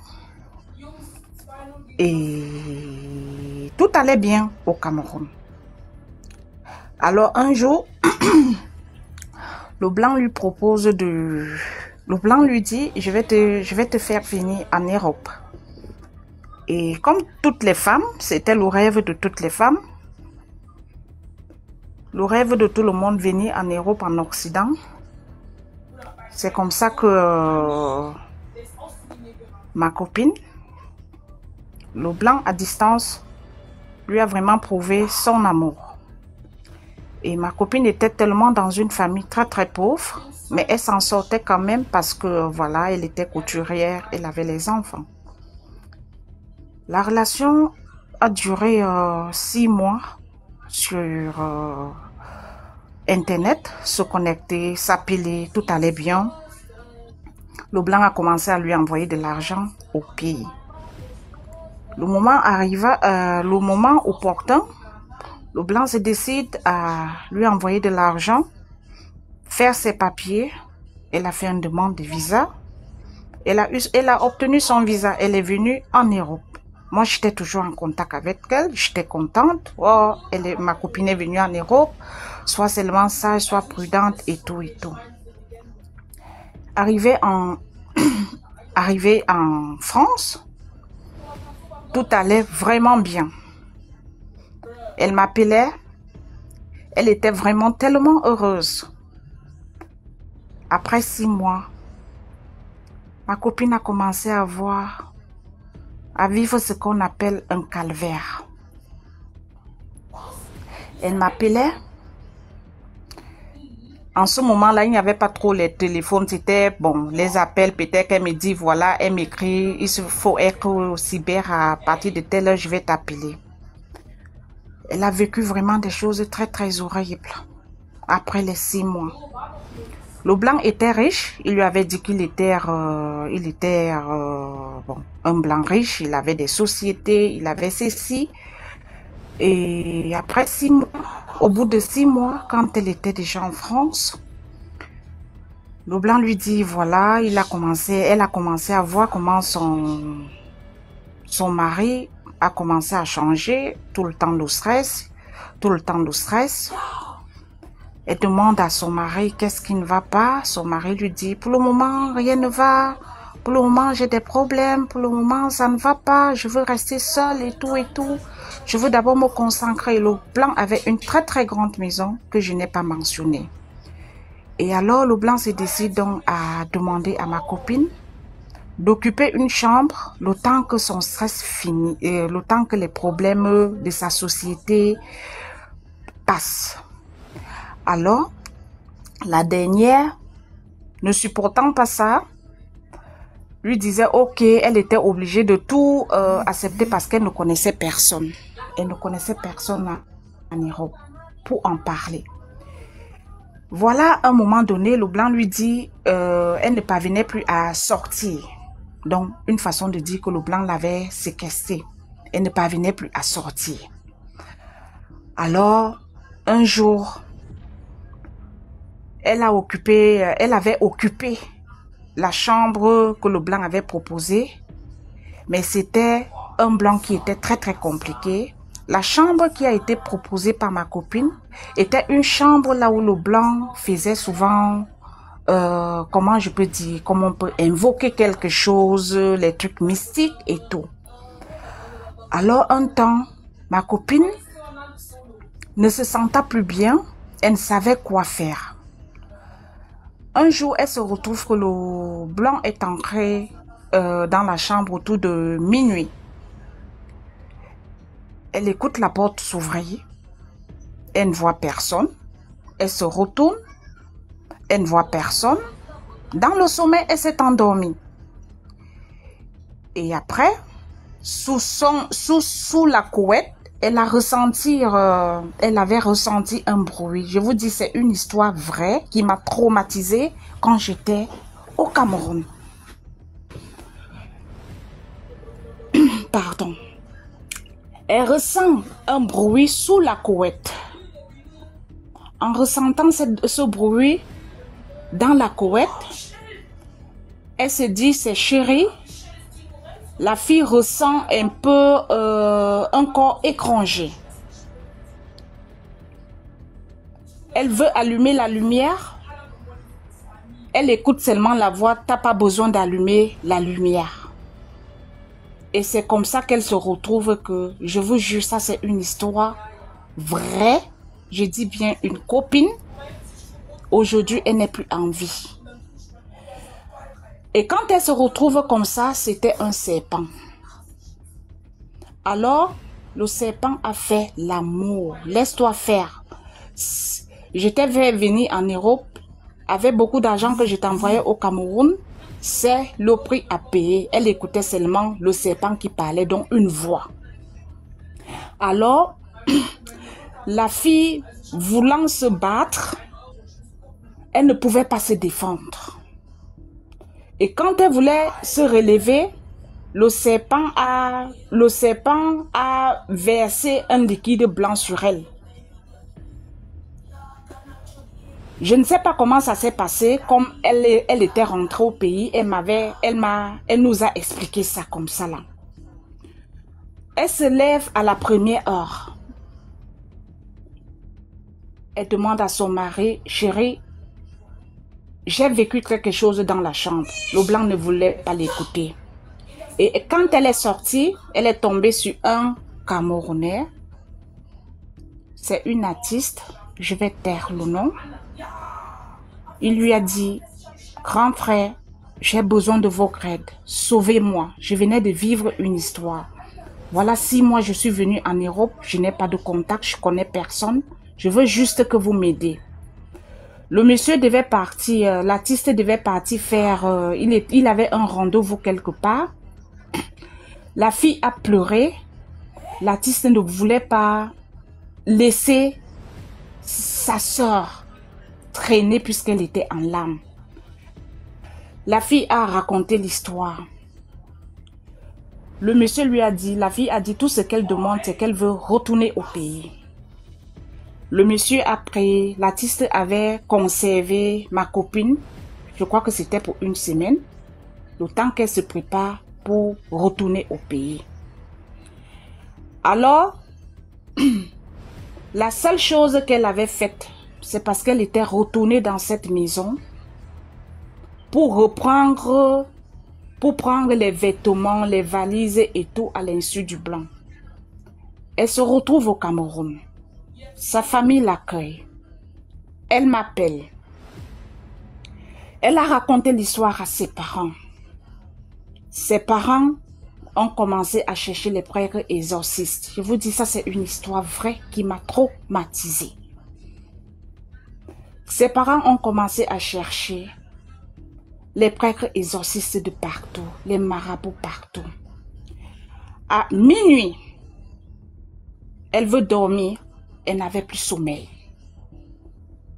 Et tout allait bien au Cameroun. Alors un jour, le blanc lui propose de... Le blanc lui dit, je vais te faire venir en Europe. Et comme toutes les femmes, c'était le rêve de toutes les femmes. Le rêve de tout le monde venir en Europe, en Occident. C'est comme ça que ma copine, le blanc à distance, lui a vraiment prouvé son amour. Et ma copine était tellement dans une famille très très pauvre, mais elle s'en sortait quand même parce que voilà, elle était couturière, elle avait les enfants. La relation a duré 6 mois sur Internet, se connecter, s'appeler, tout allait bien. Le blanc a commencé à lui envoyer de l'argent au pays. Le moment arriva, le moment opportun, le blanc se décide à lui envoyer de l'argent, faire ses papiers. Elle a fait une demande de visa. Elle a obtenu son visa. Elle est venue en Europe. Moi, j'étais toujours en contact avec elle. J'étais contente. Oh, ma copine est venue en Europe. Soit seulement sage, soit prudente et tout et tout. Arrivée en France, tout allait vraiment bien. Elle m'appelait. Elle était vraiment tellement heureuse. Après 6 mois, ma copine a commencé à vivre ce qu'on appelle un calvaire. Elle m'appelait. En ce moment-là, il n'y avait pas trop les téléphones. C'était, bon, les appels, peut-être qu'elle me dit, voilà, elle m'écrit, il faut être au cyber à partir de telle heure, je vais t'appeler. Elle a vécu vraiment des choses très, très horribles après les 6 mois. Le blanc était riche. Il lui avait dit qu'il était, bon, un blanc riche. Il avait des sociétés, il avait ceci. Et après 6 mois, au bout de 6 mois, quand elle était déjà en France, le blanc lui dit, voilà, elle a commencé à voir comment son mari a commencé à changer, tout le temps le stress. Elle demande à son mari qu'est-ce qui ne va pas. Son mari lui dit, pour le moment, rien ne va. Pour le moment, j'ai des problèmes. Pour le moment, ça ne va pas. Je veux rester seule et tout et tout. Je veux d'abord me consacrer. Le blanc avait une très très grande maison que je n'ai pas mentionnée. Et alors, le blanc se décide donc à demander à ma copine d'occuper une chambre le temps que son stress finit, et le temps que les problèmes de sa société passent. Alors, la dernière, ne supportant pas ça, lui disait ok, elle était obligée de tout accepter parce qu'elle ne connaissait personne. Elle ne connaissait personne en Europe pour en parler. Voilà, à un moment donné, le blanc lui dit elle ne parvenait plus à sortir. Donc, une façon de dire que le blanc l'avait séquestrée. Elle ne parvenait plus à sortir. Alors, un jour, elle avait occupé la chambre que le blanc avait proposée, mais c'était un blanc qui était très très compliqué. La chambre qui a été proposée par ma copine était une chambre là où le blanc faisait souvent, comment je peux dire, comment on peut invoquer quelque chose, les trucs mystiques et tout. Alors un temps, ma copine ne se sentait plus bien, elle ne savait quoi faire. Un jour, elle se retrouve que le blanc est entré dans la chambre autour de minuit. Elle écoute la porte s'ouvrir. Elle ne voit personne. Elle se retourne. Elle ne voit personne. Dans le sommeil, elle s'est endormie. Et après, sous la couette, elle avait ressenti un bruit. Je vous dis, c'est une histoire vraie qui m'a traumatisée quand j'étais au Cameroun. Pardon. Elle ressent un bruit sous la couette. En ressentant ce bruit dans la couette, elle se dit, c'est chéri. La fille ressent un peu un corps étranger. Elle veut allumer la lumière. Elle écoute seulement la voix, t'as pas besoin d'allumer la lumière. Et c'est comme ça qu'elle se retrouve que, je vous jure, ça c'est une histoire vraie. Je dis bien une copine. Aujourd'hui, elle n'est plus en vie. Et quand elle se retrouve comme ça, c'était un serpent. Alors, le serpent a fait l'amour. Laisse-toi faire. J'étais venue en Europe avec beaucoup d'argent que je t'envoyais au Cameroun. C'est le prix à payer. Elle écoutait seulement le serpent qui parlait, donc une voix. Alors, la fille, voulant se battre, elle ne pouvait pas se défendre. Et quand elle voulait se relever, le serpent a versé un liquide blanc sur elle. Je ne sais pas comment ça s'est passé, comme elle était rentrée au pays, elle nous a expliqué ça comme ça là. Elle se lève à la première heure. Elle demande à son mari, chérie, j'ai vécu quelque chose dans la chambre. Le blanc ne voulait pas l'écouter. Et quand elle est sortie, elle est tombée sur un Camerounais. C'est une artiste, je vais taire le nom. Il lui a dit, grand frère, j'ai besoin de votre aide. Sauvez-moi. Je venais de vivre une histoire. Voilà 6 mois, je suis venue en Europe. Je n'ai pas de contact, je connais personne. Je veux juste que vous m'aidez. Le monsieur devait partir, l'artiste devait partir faire, il avait un rendez-vous quelque part. La fille a pleuré. L'artiste ne voulait pas laisser sa sœur traîné puisqu'elle était en larmes. La fille a raconté l'histoire. Le monsieur lui a dit, la fille a dit tout ce qu'elle demande, c'est qu'elle veut retourner au pays. Le monsieur après, l'artiste avait conservé ma copine, je crois que c'était pour une semaine, le temps qu'elle se prépare pour retourner au pays. Alors, la seule chose qu'elle avait faite, c'est parce qu'elle était retournée dans cette maison pour prendre les vêtements, les valises et tout à l'insu du blanc. Elle se retrouve au Cameroun. Sa famille l'accueille. Elle m'appelle. Elle a raconté l'histoire à ses parents. Ses parents ont commencé à chercher les prêtres exorcistes. Je vous dis, ça c'est une histoire vraie qui m'a traumatisée. Ses parents ont commencé à chercher les prêtres exorcistes de partout, les marabouts partout. À minuit, elle veut dormir, elle n'avait plus sommeil.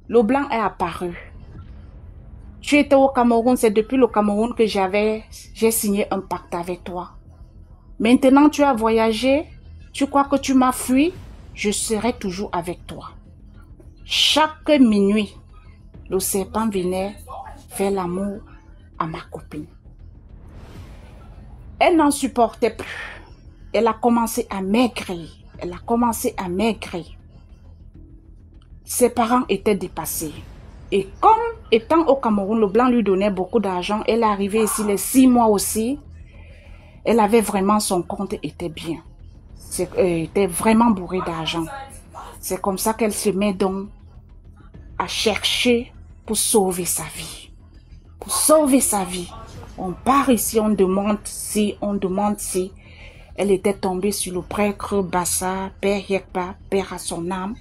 Le blanc est apparu. Tu étais au Cameroun, c'est depuis le Cameroun que j'ai signé un pacte avec toi. Maintenant tu as voyagé, tu crois que tu m'as fui, je serai toujours avec toi. Chaque minuit, le serpent venait faire l'amour à ma copine. Elle n'en supportait plus. Elle a commencé à maigrir. Elle a commencé à maigrir. Ses parents étaient dépassés. Et comme étant au Cameroun, le blanc lui donnait beaucoup d'argent, elle est arrivée ici les 6 mois aussi. Elle avait vraiment, son compte était bien. Était vraiment bourré d'argent. C'est comme ça qu'elle se met donc à chercher pour sauver sa vie. Pour sauver sa vie. On part ici, on demande si. Elle était tombée sur le prêtre Bassa, Père Yekpa, Père à son âme.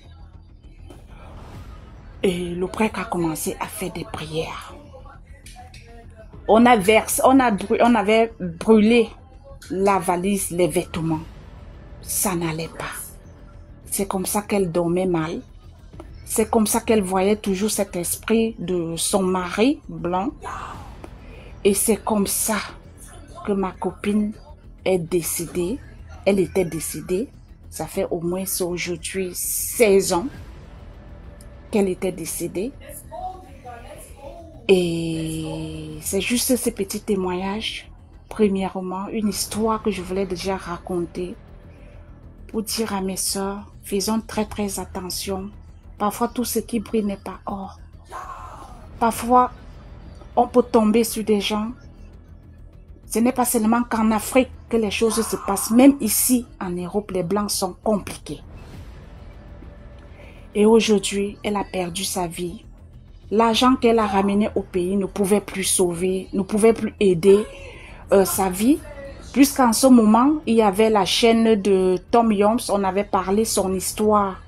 Et le prêtre a commencé à faire des prières. On avait brûlé la valise, les vêtements. Ça n'allait pas. C'est comme ça qu'elle dormait mal. C'est comme ça qu'elle voyait toujours cet esprit de son mari blanc. Et c'est comme ça que ma copine est décédée. Elle était décédée. Ça fait au moins aujourd'hui 16 ans qu'elle était décédée. Et c'est juste ce petit témoignage. Premièrement, une histoire que je voulais déjà raconter pour dire à mes sœurs, faisons très attention. Parfois, tout ce qui brille n'est pas or. Parfois, on peut tomber sur des gens. Ce n'est pas seulement qu'en Afrique que les choses se passent. Même ici, en Europe, les Blancs sont compliqués. Et aujourd'hui, elle a perdu sa vie. L'argent qu'elle a ramené au pays ne pouvait plus sauver, ne pouvait plus aider sa vie. Puisqu'en ce moment, il y avait la chaîne de Tom Jones. On avait parlé son histoire,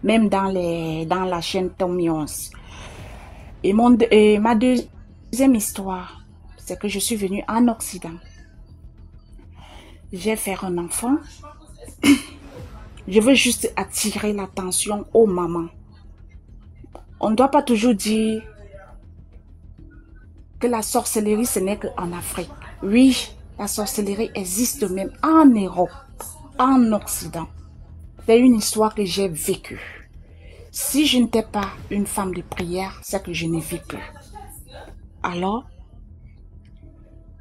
même dans la chaîne Tom Jones. Et ma deuxième histoire, c'est que je suis venue en Occident. J'ai fait un enfant. Je veux juste attirer l'attention aux mamans. On ne doit pas toujours dire que la sorcellerie, ce n'est qu'en Afrique. Oui, la sorcellerie existe même en Europe, en Occident. C'est une histoire que j'ai vécue. Si je n'étais pas une femme de prière, c'est que je ne vis plus. Alors,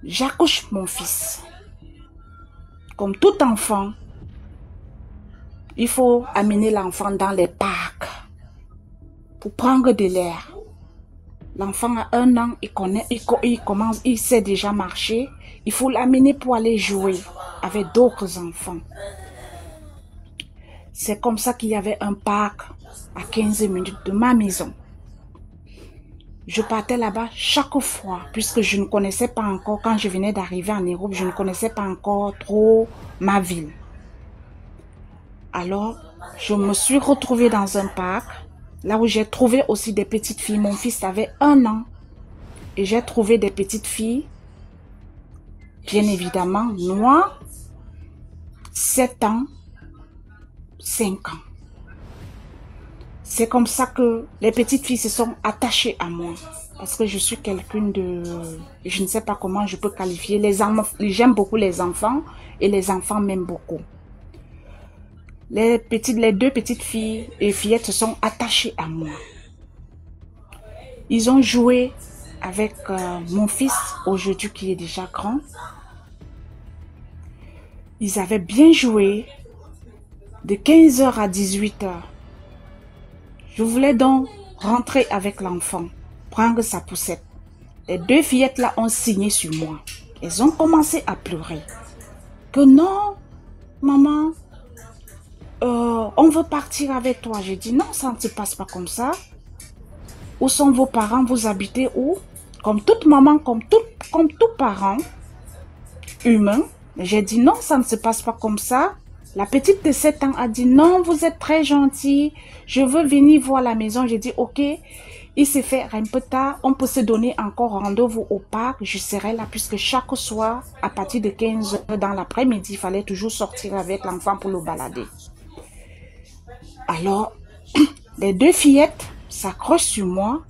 j'accouche mon fils. Comme tout enfant, il faut amener l'enfant dans les parcs pour prendre de l'air. L'enfant a 1 an, il sait déjà marcher. Il faut l'amener pour aller jouer avec d'autres enfants. C'est comme ça qu'il y avait un parc à 15 minutes de ma maison. Je partais là-bas chaque fois, puisque je ne connaissais pas encore, quand je venais d'arriver en Europe, je ne connaissais pas encore trop ma ville. Alors, je me suis retrouvée dans un parc, là où j'ai trouvé aussi des petites filles. Mon fils avait 1 an. Et j'ai trouvé des petites filles, bien évidemment, noires, 7 ans, 5 ans. C'est comme ça que les petites filles se sont attachées à moi. Parce que je suis quelqu'un de... Je ne sais pas comment je peux qualifier. J'aime beaucoup les enfants et les enfants m'aiment beaucoup. Les deux petites filles et fillettes se sont attachées à moi. Ils ont joué avec mon fils, aujourd'hui qui est déjà grand. Ils avaient bien joué de 15h à 18h. Je voulais donc rentrer avec l'enfant, prendre sa poussette. Les deux fillettes là ont signé sur moi. Elles ont commencé à pleurer. Que non, maman, on veut partir avec toi. J'ai dit non, ça ne se passe pas comme ça. Où sont vos parents? Vous habitez où? Comme toute maman, comme tout parent humain. J'ai dit non, ça ne se passe pas comme ça. La petite de 7 ans a dit non, vous êtes très gentil. Je veux venir voir la maison. J'ai dit ok. Il s'est fait un peu tard. On peut se donner encore rendez-vous au parc. Je serai là puisque chaque soir, à partir de 15h dans l'après-midi, il fallait toujours sortir avec l'enfant pour le balader. Alors, les deux fillettes s'accrochent sur moi.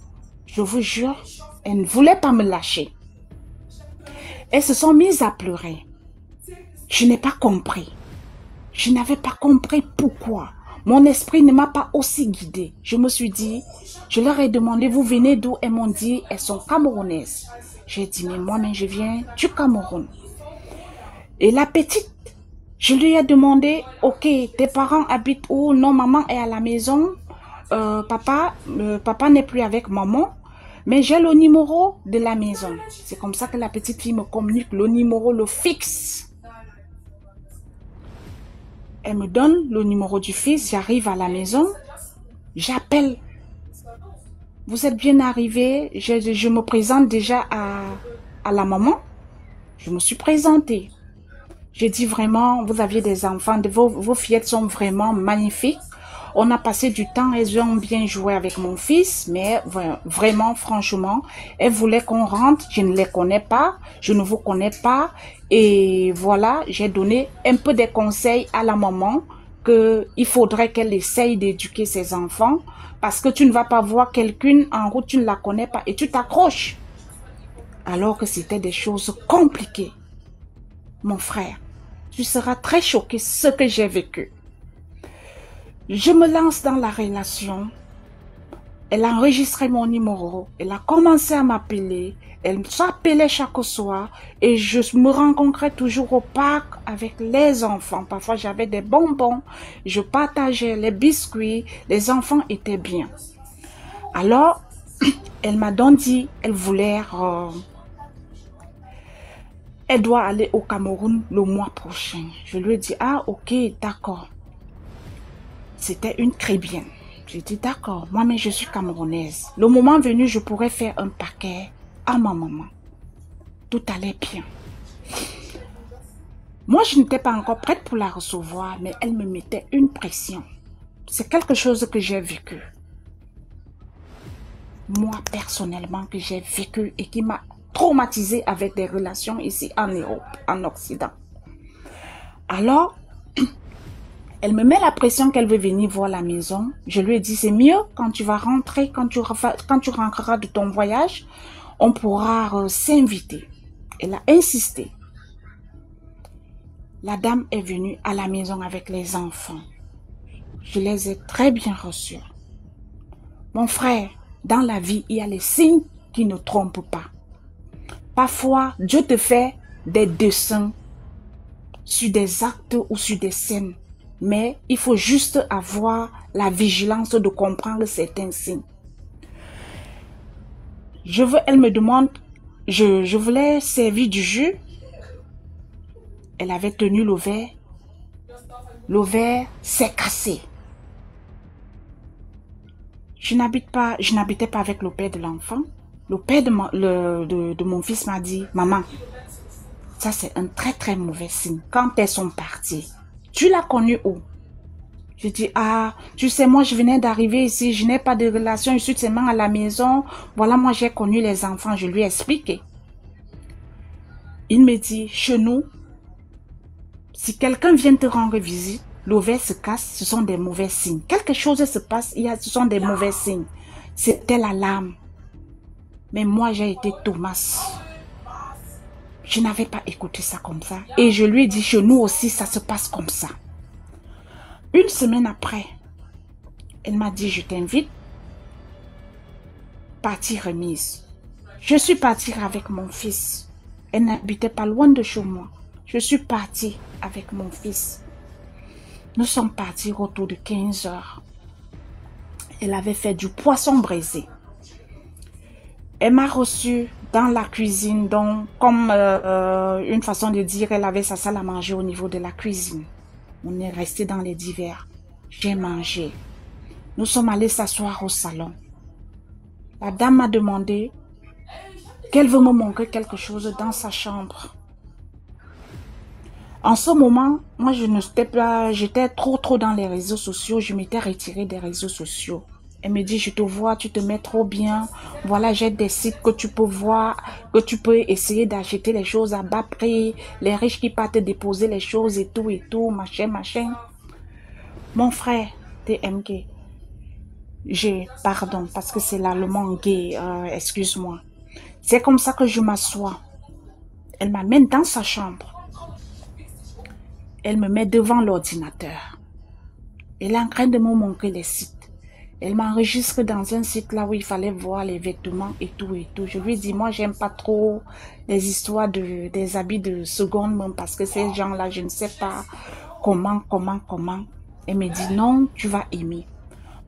Je vous jure, elles ne voulaient pas me lâcher. Elles se sont mises à pleurer. Je n'ai pas compris. Je n'avais pas compris pourquoi. Mon esprit ne m'a pas aussi guidée. Je me suis dit, je leur ai demandé, vous venez d'où? Elles m'ont dit, elles sont camerounaises. J'ai dit, mais moi-même, je viens du Cameroun. Et la petite, je lui ai demandé, ok, tes parents habitent où? Non, maman est à la maison. Papa n'est plus avec maman. Mais j'ai le numéro de la maison. C'est comme ça que la petite fille me communique le numéro, le fixe. Elle me donne le numéro du fils, j'arrive à la maison, j'appelle. Vous êtes bien arrivé, je me présente déjà à la maman. Je me suis présentée. J'ai dit vraiment, vous aviez des enfants, vos fillettes sont vraiment magnifiques. On a passé du temps, elles ont bien joué avec mon fils, mais vraiment, franchement, elles voulaient qu'on rentre. Je ne les connais pas, je ne vous connais pas. Et voilà, j'ai donné un peu des conseils à la maman qu'il faudrait qu'elle essaye d'éduquer ses enfants parce que tu ne vas pas voir quelqu'un en route, tu ne la connais pas et tu t'accroches. Alors que c'était des choses compliquées. Mon frère, tu seras très choqué de ce que j'ai vécu. Je me lance dans la relation. Elle a enregistré mon numéro. Elle a commencé à m'appeler. Elle s'appelait chaque soir. Et je me rencontrais toujours au parc avec les enfants. Parfois, j'avais des bonbons. Je partageais les biscuits. Les enfants étaient bien. Alors, elle m'a donc dit, elle voulait... elle doit aller au Cameroun le mois prochain. Je lui ai dit, ah, ok, d'accord. C'était une Caribéenne. J'ai dit, d'accord, moi-même je suis camerounaise. Le moment venu, je pourrais faire un paquet à ma maman. Tout allait bien. Moi, je n'étais pas encore prête pour la recevoir, mais elle me mettait une pression. C'est quelque chose que j'ai vécu. Moi, personnellement, que j'ai vécu et qui m'a traumatisée avec des relations ici en Europe, en Occident. Alors, elle me met la pression qu'elle veut venir voir la maison. Je lui ai dit, c'est mieux quand tu vas rentrer, quand tu rentreras de ton voyage, on pourra s'inviter. Elle a insisté. La dame est venue à la maison avec les enfants. Je les ai très bien reçus. Mon frère, dans la vie, il y a les signes qui ne trompent pas. Parfois, Dieu te fait des dessins sur des actes ou sur des scènes. Mais il faut juste avoir la vigilance de comprendre certains signes. Elle me demande, je voulais servir du jus. Elle avait tenu le verre. Le verre s'est cassé. Je n'habitais pas avec le père de l'enfant. Le père de mon fils m'a dit, maman, ça c'est un très très mauvais signe. Quand elles sont parties, tu l'as connue où? Je dis, ah, tu sais, moi je venais d'arriver ici, je n'ai pas de relation, je suis seulement à la maison. Voilà, moi j'ai connu les enfants, je lui ai expliqué. Il me dit, chez nous, si quelqu'un vient te rendre visite, l'ovaire se casse, ce sont des mauvais signes. Quelque chose se passe, ce sont des mauvais signes. C'était l'alarme. Mais moi, j'ai été Thomas. Je n'avais pas écouté ça comme ça. Et je lui ai dit, chez nous aussi, ça se passe comme ça. Une semaine après, elle m'a dit, je t'invite. Partie remise. Je suis partie avec mon fils. Elle n'habitait pas loin de chez moi. Je suis partie avec mon fils. Nous sommes partis autour de 15 heures. Elle avait fait du poisson braisé. Elle m'a reçu dans la cuisine, donc comme une façon de dire, elle avait sa salle à manger au niveau de la cuisine. On est resté dans les divers. J'ai mangé. Nous sommes allés s'asseoir au salon. La dame m'a demandé qu'elle veut me montrer quelque chose dans sa chambre. En ce moment, moi je n'étais pas, j'étais trop dans les réseaux sociaux, je m'étais retirée des réseaux sociaux. Elle me dit, je te vois, tu te mets trop bien. Voilà, j'ai des sites que tu peux voir, que tu peux essayer d'acheter les choses à bas prix. Les riches qui partent déposer les choses et tout, machin. Mon frère, TMG, pardon, parce que c'est l'allemand gay, excuse-moi. C'est comme ça que je m'assois. Elle m'amène dans sa chambre. Elle me met devant l'ordinateur. Elle est en train de me montrer les sites. Elle m'enregistre dans un site là où il fallait voir les vêtements et tout. Je lui dis, moi, j'aime pas trop les histoires des habits de seconde main parce que ces gens-là, je ne sais pas comment. Elle me dit, non, tu vas aimer.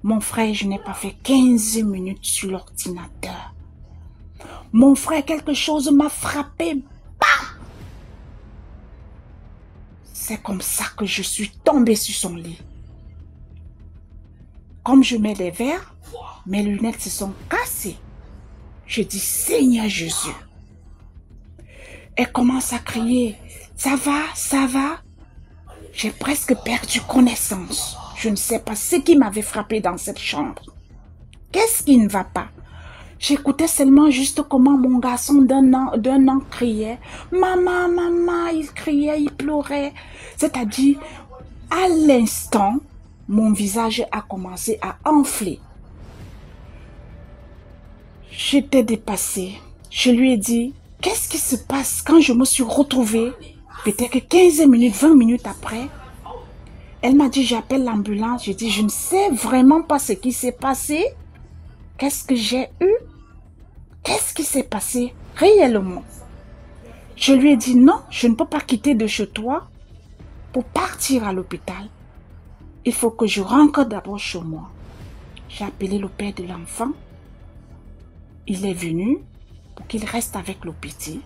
Mon frère, je n'ai pas fait 15 minutes sur l'ordinateur. Mon frère, quelque chose m'a frappé. Bam! C'est comme ça que je suis tombée sur son lit. Comme je mets des verres, mes lunettes se sont cassées. Je dis, Seigneur Jésus. Elle commence à crier, ça va. J'ai presque perdu connaissance. Je ne sais pas ce qui m'avait frappé dans cette chambre. Qu'est-ce qui ne va pas? J'écoutais seulement juste comment mon garçon d'un an criait. Maman, il criait, il pleurait. C'est-à-dire, à l'instant, mon visage a commencé à enfler. J'étais dépassée. Je lui ai dit, qu'est-ce qui se passe quand je me suis retrouvée? Peut-être que 15 minutes, 20 minutes après, elle m'a dit, j'appelle l'ambulance. Je dis, je ne sais vraiment pas ce qui s'est passé. Qu'est-ce que j'ai eu? Qu'est-ce qui s'est passé réellement? Je lui ai dit, non, je ne peux pas quitter de chez toi pour partir à l'hôpital. Il faut que je rentre d'abord chez moi. J'ai appelé le père de l'enfant. Il est venu pour qu'il reste avec le petit.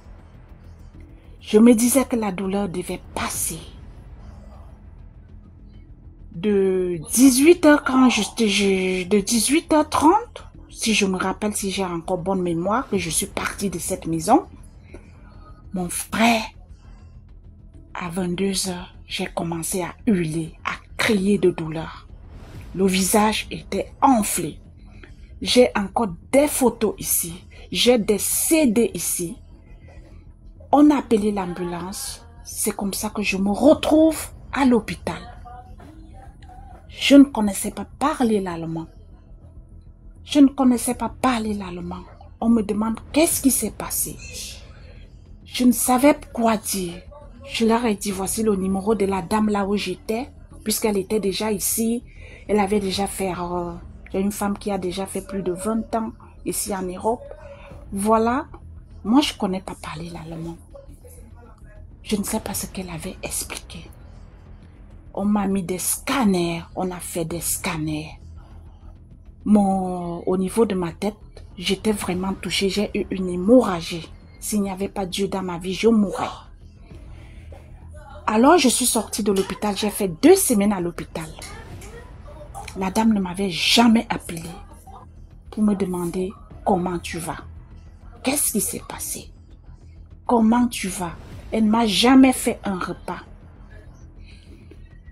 Je me disais que la douleur devait passer. De 18h30, si je me rappelle, si j'ai encore bonne mémoire, que je suis partie de cette maison, mon frère, à 22h, j'ai commencé à hurler, à crier de douleur. Le visage était enflé. J'ai encore des photos ici. J'ai des CD ici. On a appelé l'ambulance. C'est comme ça que je me retrouve à l'hôpital. Je ne connaissais pas parler l'allemand. On me demande qu'est-ce qui s'est passé. Je ne savais quoi dire. Je leur ai dit, voici le numéro de la dame là où j'étais, puisqu'elle était déjà ici. Elle avait déjà fait, j'ai une femme qui a déjà fait plus de 20 ans ici en Europe. Voilà, moi je ne connais pas parler l'allemand. Je ne sais pas ce qu'elle avait expliqué. On m'a mis des scanners, on a fait des scanners. Au niveau de ma tête, j'étais vraiment touchée, j'ai eu une hémorragie. S'il n'y avait pas Dieu dans ma vie, je mourrais. Alors je suis sortie de l'hôpital, j'ai fait 2 semaines à l'hôpital. La dame ne m'avait jamais appelée pour me demander comment tu vas. Qu'est-ce qui s'est passé? Comment tu vas? Elle ne m'a jamais fait un repas.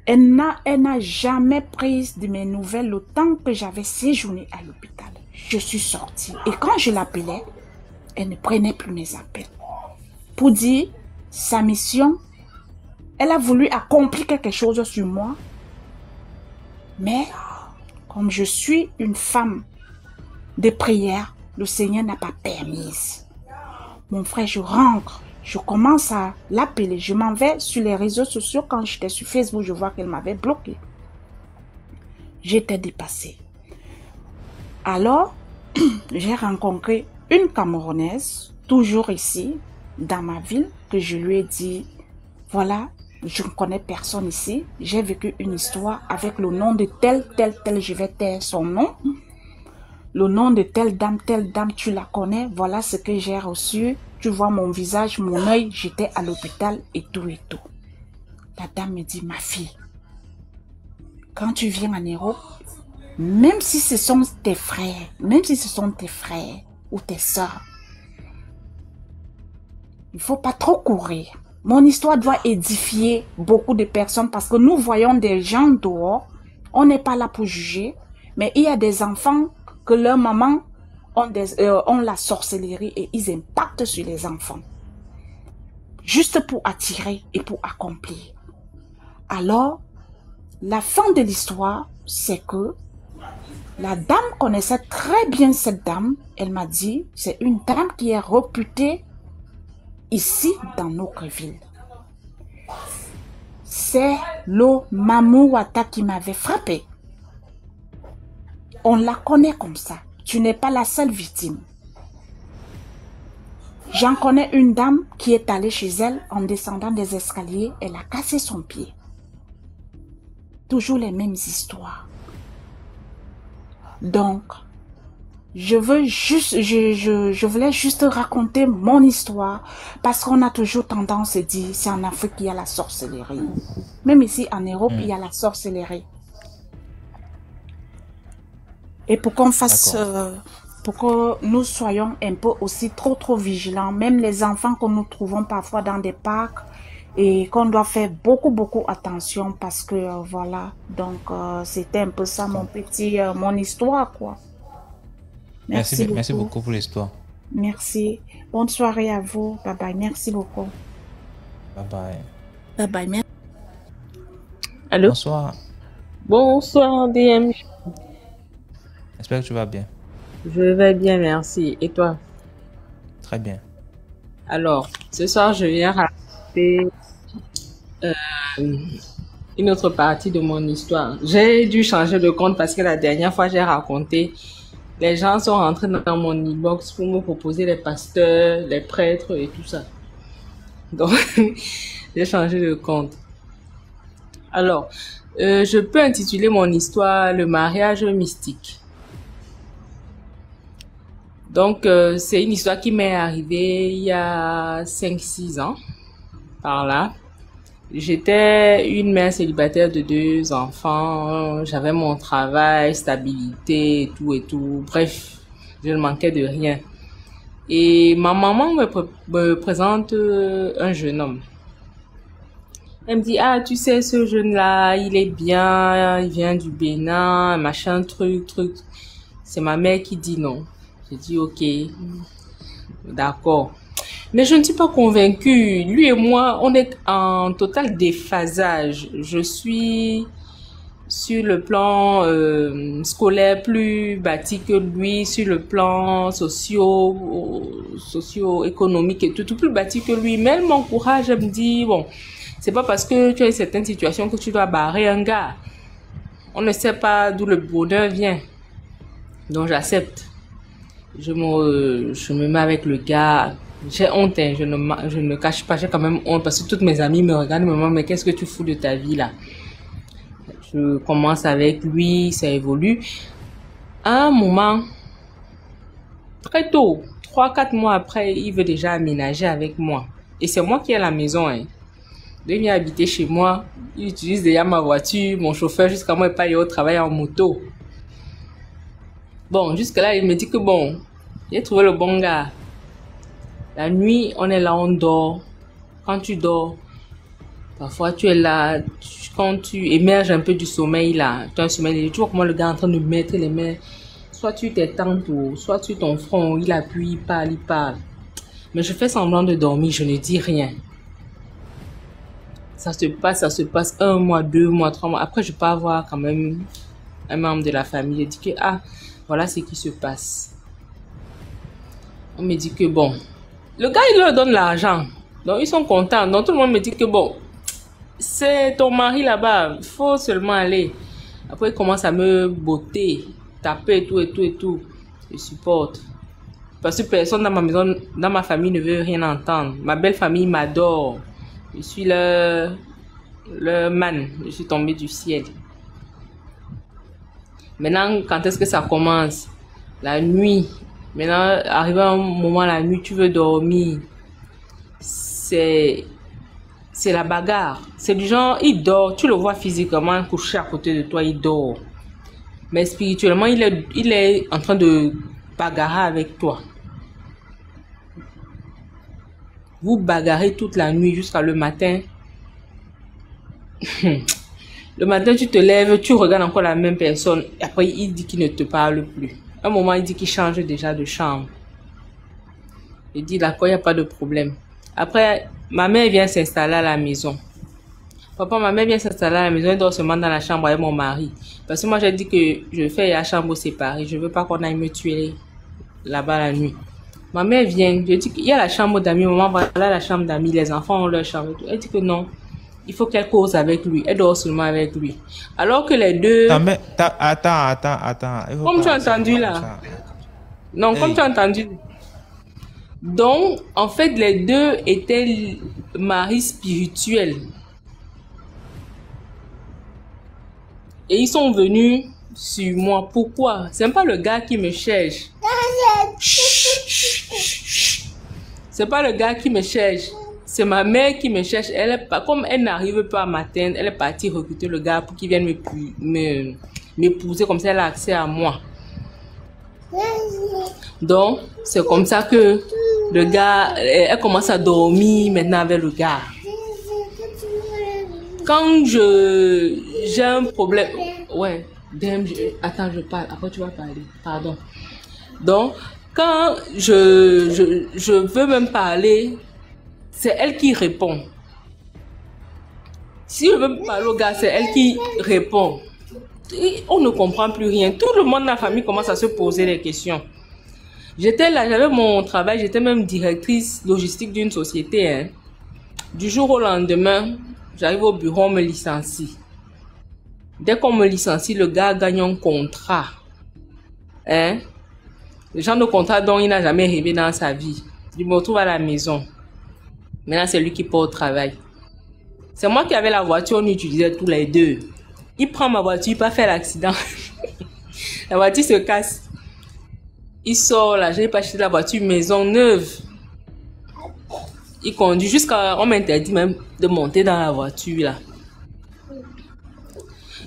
Elle n'a jamais pris de mes nouvelles le temps que j'avais séjourné à l'hôpital. Je suis sortie et quand je l'appelais, elle ne prenait plus mes appels. Pour dire sa mission, elle a voulu accomplir quelque chose sur moi Mais comme je suis une femme de prière, le Seigneur n'a pas permis. Mon frère, je rentre, je commence à l'appeler. Je m'en vais sur les réseaux sociaux. Quand j'étais sur Facebook, je vois qu'elle m'avait bloqué. J'étais dépassée. Alors, j'ai rencontré une Camerounaise, toujours ici, dans ma ville, que je lui ai dit, voilà, je ne connais personne ici. J'ai vécu une histoire avec le nom de tel, je vais taire son nom. Le nom de telle dame, tu la connais. Voilà ce que j'ai reçu. Tu vois mon visage, mon œil, j'étais à l'hôpital et tout et tout. La dame me dit, ma fille, quand tu viens en Europe, même si ce sont tes frères, ou tes soeurs, il ne faut pas trop courir. Mon histoire doit édifier beaucoup de personnes parce que nous voyons des gens dehors. On n'est pas là pour juger, mais il y a des enfants que leurs mamans ont la sorcellerie et ils impactent sur les enfants. Juste pour attirer et pour accomplir. Alors, la fin de l'histoire, c'est que la dame connaissait très bien cette dame. Elle m'a dit, c'est une dame qui est réputée ici dans notre ville. C'est le Mamouata qui m'avait frappé. On la connaît comme ça. Tu n'es pas la seule victime. J'en connais une dame qui est allée chez elle en descendant des escaliers. Elle a cassé son pied. Toujours les mêmes histoires. Donc, je voulais juste raconter mon histoire parce qu'on a toujours tendance à dire c'est en Afrique qu'il y a la sorcellerie. Même ici en Europe, il y a la sorcellerie. Et pour qu'on fasse, pour que nous soyons un peu aussi trop vigilants, même les enfants que nous trouvons parfois dans des parcs et qu'on doit faire beaucoup attention parce que voilà, donc c'était un peu ça mon histoire quoi. Merci beaucoup pour l'histoire. Merci. Bonne soirée à vous. Bye bye. Merci beaucoup. Bye bye. Bye bye. Merci. Allô? Bonsoir. Bonsoir, DM. J'espère que tu vas bien. Je vais bien, merci. Et toi? Très bien. Alors, ce soir, je viens raconter une autre partie de mon histoire. J'ai dû changer de compte parce que la dernière fois, j'ai raconté. Les gens sont rentrés dans mon inbox pour me proposer les pasteurs, les prêtres et tout ça. Donc, j'ai changé de compte. Alors, je peux intituler mon histoire « Le mariage mystique ». Donc, c'est une histoire qui m'est arrivée il y a 5-6 ans, par là. J'étais une mère célibataire de 2 enfants, j'avais mon travail, stabilité et tout. Bref, je ne manquais de rien. Et ma maman me présente un jeune homme. Elle me dit, ah, tu sais, ce jeune-là, il est bien, il vient du Bénin, machin, truc. C'est ma mère qui dit non. J'ai dit, ok, d'accord. Mais je ne suis pas convaincue. Lui et moi, on est en total déphasage. Je suis sur le plan scolaire plus bâti que lui, sur le plan socio-économique et tout plus bâti que lui. Mais elle m'encourage, elle me dit, bon, c'est pas parce que tu as une certaine situation que tu dois barrer un gars. On ne sait pas d'où le bonheur vient. Donc j'accepte. Je me mets avec le gars. J'ai honte, hein. Je ne cache pas, j'ai quand même honte parce que toutes mes amies me regardent et me demandent, mais qu'est-ce que tu fous de ta vie là? Je commence avec lui, ça évolue. À un moment, très tôt, 3-4 mois après, il veut déjà aménager avec moi. Et c'est moi qui ai la maison, hein. Il vient habiter chez moi, il utilise déjà ma voiture, mon chauffeur, jusqu'à moi, il part au travail en moto. Bon, jusque-là, il me dit que bon, j'ai trouvé le bon gars. La nuit, on est là, on dort. Quand tu dors, parfois tu es là, quand tu émerges un peu du sommeil là, tu as un sommeil, tu vois comment le gars est en train de mettre les mains, soit tu t'étends, soit tu ton front, il appuie, il parle. Mais je fais semblant de dormir, je ne dis rien. Ça se passe 1 mois, 2 mois, 3 mois. Après, je peux avoir quand même un membre de la famille. Je dis que, ah, voilà ce qui se passe. On me dit que, bon, le gars, il leur donne l'argent. Donc, ils sont contents. Donc, tout le monde me dit que, bon, c'est ton mari là-bas, il faut seulement aller. Après, il commence à me botter, taper et tout, et tout, et tout. Je supporte. Parce que personne dans ma maison, dans ma famille ne veut rien entendre. Ma belle famille m'adore. Je suis le man. Je suis tombé du ciel. Maintenant, quand est-ce que ça commence? La nuit. Maintenant, arrivé à un moment, la nuit, tu veux dormir. C'est la bagarre. C'est du genre, il dort. Tu le vois physiquement couché à côté de toi, il dort. Mais spirituellement, il est en train de bagarrer avec toi. Vous bagarrez toute la nuit jusqu'à le matin. Le matin, tu te lèves, tu regardes encore la même personne. Et après, il dit qu'il ne te parle plus. À un moment, il dit qu'il change déjà de chambre. Il dit, d'accord, il n'y a pas de problème. Après, ma mère vient s'installer à la maison. Papa, ma mère vient s'installer à la maison. Elle dort seulement dans la chambre avec mon mari. Parce que moi, j'ai dit que je fais la chambre séparée. Je ne veux pas qu'on aille me tuer là-bas la nuit. Ma mère vient. Je dis qu'il y a la chambre d'amis. Maman, voilà la chambre d'amis. Les enfants ont leur chambre. Elle dit que non. Il faut qu'elle cause avec lui. Elle dort seulement avec lui. Alors que les deux... Attends. Comme tu as entendu là. Non, comme tu as entendu. Donc, en fait, les deux étaient maris spirituels. Et ils sont venus sur moi. Pourquoi? C'est pas le gars qui me cherche. C'est pas le gars qui me cherche. C'est ma mère qui me cherche. Elle est pas, comme elle n'arrive pas à m'atteindre, elle est partie recruter le gars pour qu'il vienne m'épouser. Comme ça, elle a accès à moi. Donc, c'est comme ça que le gars, elle commence à dormir maintenant avec le gars. Quand j'ai un problème... Ouais, attends, je parle. Après, tu vas parler. Pardon. Donc, quand je veux même parler, c'est elle qui répond. Si je veux parler au gars, c'est elle qui répond. Et on ne comprend plus rien. Tout le monde dans la famille commence à se poser des questions. J'étais là, j'avais mon travail, j'étais même directrice logistique d'une société. Hein. Du jour au lendemain, j'arrive au bureau, on me licencie. Dès qu'on me licencie, le gars gagne un contrat. Hein? Le genre de contrat dont il n'a jamais rêvé dans sa vie. Je me retrouve à la maison. Maintenant, c'est lui qui part au travail. C'est moi qui avais la voiture, on utilisait tous les deux. Il prend ma voiture, il peut faire l'accident. La voiture se casse. Il sort là, je n'ai pas acheté la voiture maison neuve. Il conduit jusqu'à... On m'interdit même de monter dans la voiture là.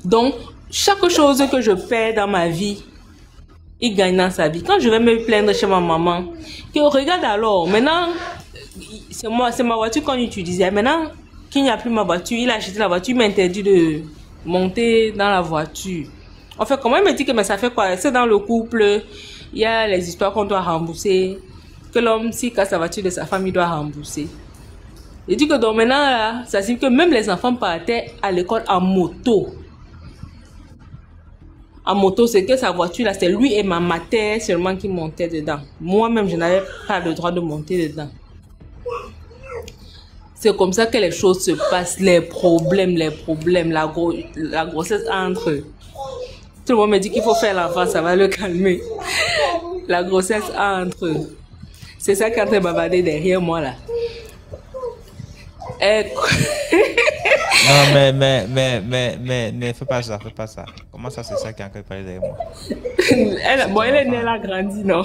Donc, chaque chose que je perds dans ma vie, il gagne dans sa vie. Quand je vais me plaindre chez ma maman, que regarde alors, maintenant, c'est ma voiture qu'on utilisait. Maintenant, qu'il n'y a plus ma voiture, il a acheté la voiture, il m'interdit de monter dans la voiture. En fait, comment il me dit que mais ça fait quoi? C'est dans le couple, il y a les histoires qu'on doit rembourser, que l'homme, s'il casse la voiture de sa femme, il doit rembourser. Il dit que donc maintenant, là, ça signifie que même les enfants partaient à l'école en moto. En moto, c'est que sa voiture, là, c'est lui et ma mater seulement qui montaient dedans. Moi-même, je n'avais pas le droit de monter dedans. C'est comme ça que les choses se passent, les problèmes, la grossesse entre. Tout le monde me dit qu'il faut faire l'enfant, ça va le calmer. La grossesse entre. C'est ça qui est en train de bavarder derrière moi, là. Non, mais fais pas ça. Comment ça, c'est ça qui est en train de parler derrière moi? Elle est née, elle a grandi, non?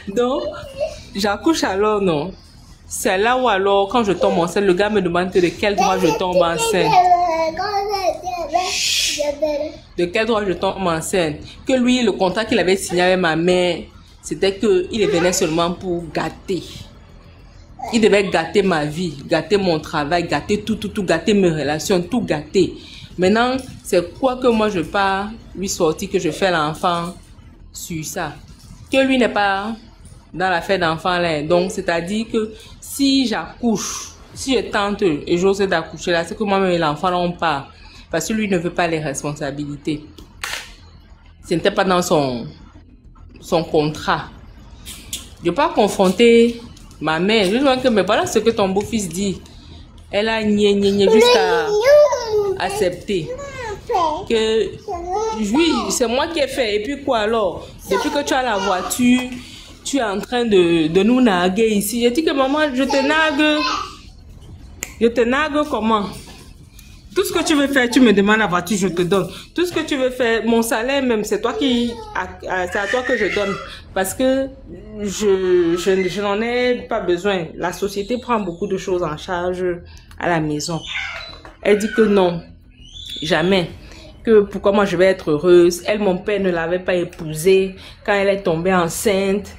Donc, j'accouche alors, non? C'est là où alors, quand je tombe enceinte, le gars me demande de quel droit je tombe enceinte. De quel droit je tombe enceinte. Que lui, le contrat qu'il avait signé avec ma mère, c'était qu'il venait seulement pour gâter. Il devait gâter ma vie, gâter mon travail, gâter tout, gâter mes relations, tout gâter. Maintenant, c'est quoi que moi je pars lui sortir, que je fais l'enfant sur ça. Que lui n'est pas dans l'affaire d'enfant là. Donc, c'est-à-dire que si j'accouche, si je tente et j'ose d'accoucher là, c'est que moi-même et l'enfant là, on part. parce que lui ne veut pas les responsabilités. Ce n'était pas dans son contrat. Je ne vais pas confronter ma mère. Je lui dis que mais voilà ce que ton beau-fils dit. Elle a nié jusqu'à accepter que oui, c'est moi qui ai fait. Et puis quoi alors? Depuis que tu as la voiture, tu es en train de nous narguer ici. J'ai dit que maman, je te nargue. Je te nargue comment? Tout ce que tu veux faire, tu me demandes la voiture, je te donne. Tout ce que tu veux faire, mon salaire même, c'est toi c'est à toi que je donne. Parce que je n'en ai pas besoin. La société prend beaucoup de choses en charge à la maison. Elle dit que non, jamais. Que pourquoi moi je vais être heureuse. Elle, mon père ne l'avait pas épousée. Quand elle est tombée enceinte,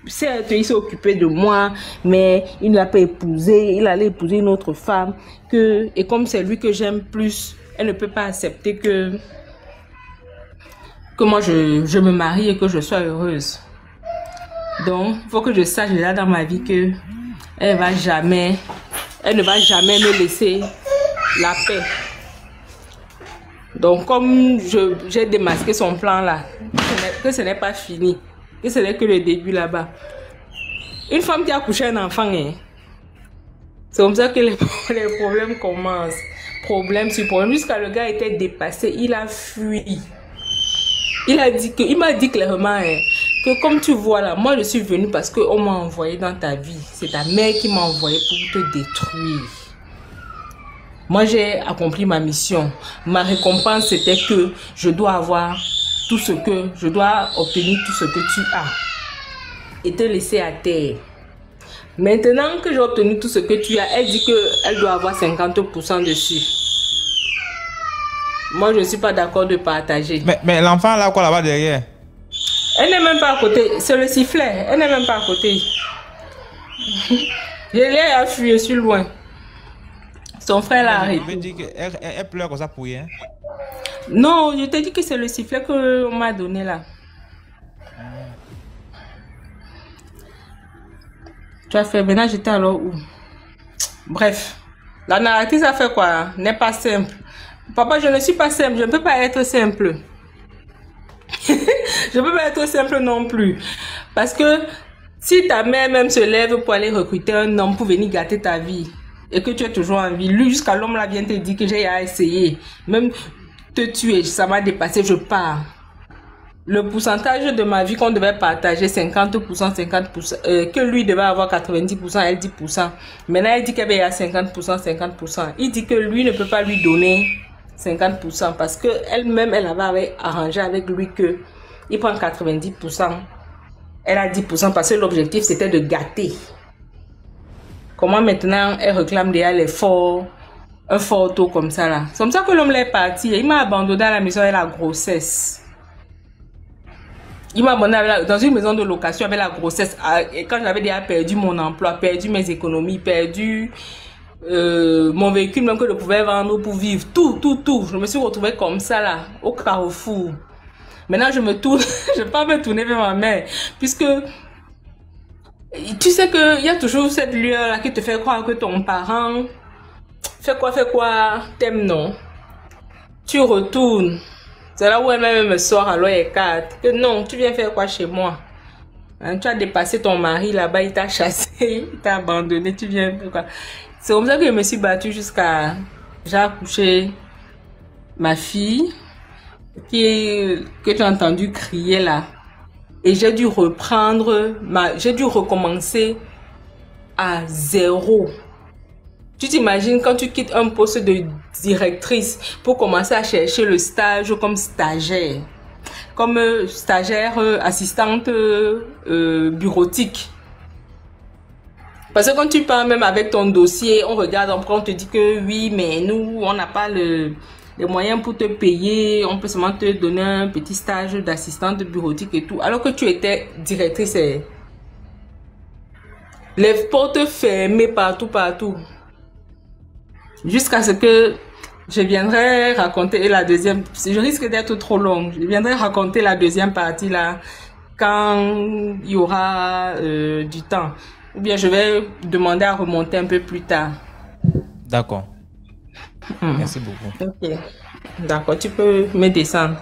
certes, il s'est occupé de moi, mais il ne l'a pas épousée. Il allait épouser une autre femme. Et comme c'est lui que j'aime plus, elle ne peut pas accepter que moi je me marie et que je sois heureuse. Donc, il faut que je sache là dans ma vie que elle ne va jamais me laisser la paix. Donc, comme j'ai démasqué son plan là, que ce n'est pas fini, que ce n'est que le début là-bas. Une femme qui a couché un enfant, hein, c'est comme ça que les problèmes commencent. Problème sur problème. Jusqu'à le gars était dépassé, il a fui. Il m'a dit clairement hein, que comme tu vois là, moi je suis venue parce qu'on m'a envoyé dans ta vie. C'est ta mère qui m'a envoyé pour te détruire. Moi j'ai accompli ma mission. Ma récompense c'était que je dois avoir tout ce que, je dois obtenir tout ce que tu as. Et te laisser à terre. Maintenant que j'ai obtenu tout ce que tu as, elle dit qu'elle doit avoir 50% dessus. Moi, je ne suis pas d'accord de partager. Mais l'enfant là, quoi là-bas derrière? Elle n'est même pas à côté. C'est le sifflet. Elle n'est même pas à côté. Je l'ai appuyé, je suis loin. Son frère là arrive. Je veux dire qu'elle pleure comme ça pour rien. Non, je t'ai dit que c'est le sifflet qu'on m'a donné là. Tu as fait, maintenant j'étais alors où? Bref, la narratrice a fait quoi? N'est pas simple. Papa, je ne suis pas simple, je ne peux pas être simple. Je ne peux pas être simple non plus. Parce que si ta mère même se lève pour aller recruter un homme pour venir gâter ta vie, et que tu es toujours en vie, lui jusqu'à l'homme là vient te dire que j'ai essayé, même te tuer, ça m'a dépassé, je pars. Le pourcentage de ma vie qu'on devait partager, 50%, 50%, que lui devait avoir 90%, elle 10%. Maintenant, elle dit qu'il y a 50%, 50%. Il dit que lui ne peut pas lui donner 50% parce que elle-même, elle avait arrangé avec lui que il prend 90%. Elle a 10% parce que l'objectif, c'était de gâter. Comment maintenant, elle réclame déjà l'effort, un fort taux comme ça là. C'est comme ça que l'homme est parti. Il m'a abandonné à la maison avec la grossesse. Il m'a abandonné dans une maison de location avec la grossesse. Et quand j'avais déjà perdu mon emploi, perdu mes économies, perdu mon véhicule même que je pouvais vendre pour vivre. Tout. Je me suis retrouvée comme ça là, au carrefour. Maintenant je me tourne, je ne vais pas me tourner vers ma mère. Puisque tu sais qu'il y a toujours cette lueur là qui te fait croire que ton parent fait quoi, t'aimes non. Tu retournes. C'est là où elle-même me sort alors les cartes. Que non, tu viens faire quoi chez moi? Hein, tu as dépassé ton mari là-bas, il t'a chassé, il t'a abandonné, tu viens faire quoi? C'est comme ça que je me suis battue jusqu'à... J'ai accouché ma fille, que tu as entendu crier là. Et j'ai dû j'ai dû recommencer à zéro. Tu t'imagines quand tu quittes un poste de directrice pour commencer à chercher le stage comme stagiaire. Comme stagiaire assistante bureautique. Parce que quand tu pars même avec ton dossier, on regarde, on te dit que oui, mais nous, on n'a pas les moyens pour te payer. On peut seulement te donner un petit stage d'assistante bureautique et tout. Alors que tu étais directrice. Les portes fermées partout. Jusqu'à ce que je viendrai raconter la deuxième... Je risque d'être trop longue. Je viendrai raconter la deuxième partie là quand il y aura du temps. Ou bien je vais demander à remonter un peu plus tard. D'accord. Merci beaucoup. Ok. D'accord, tu peux me descendre.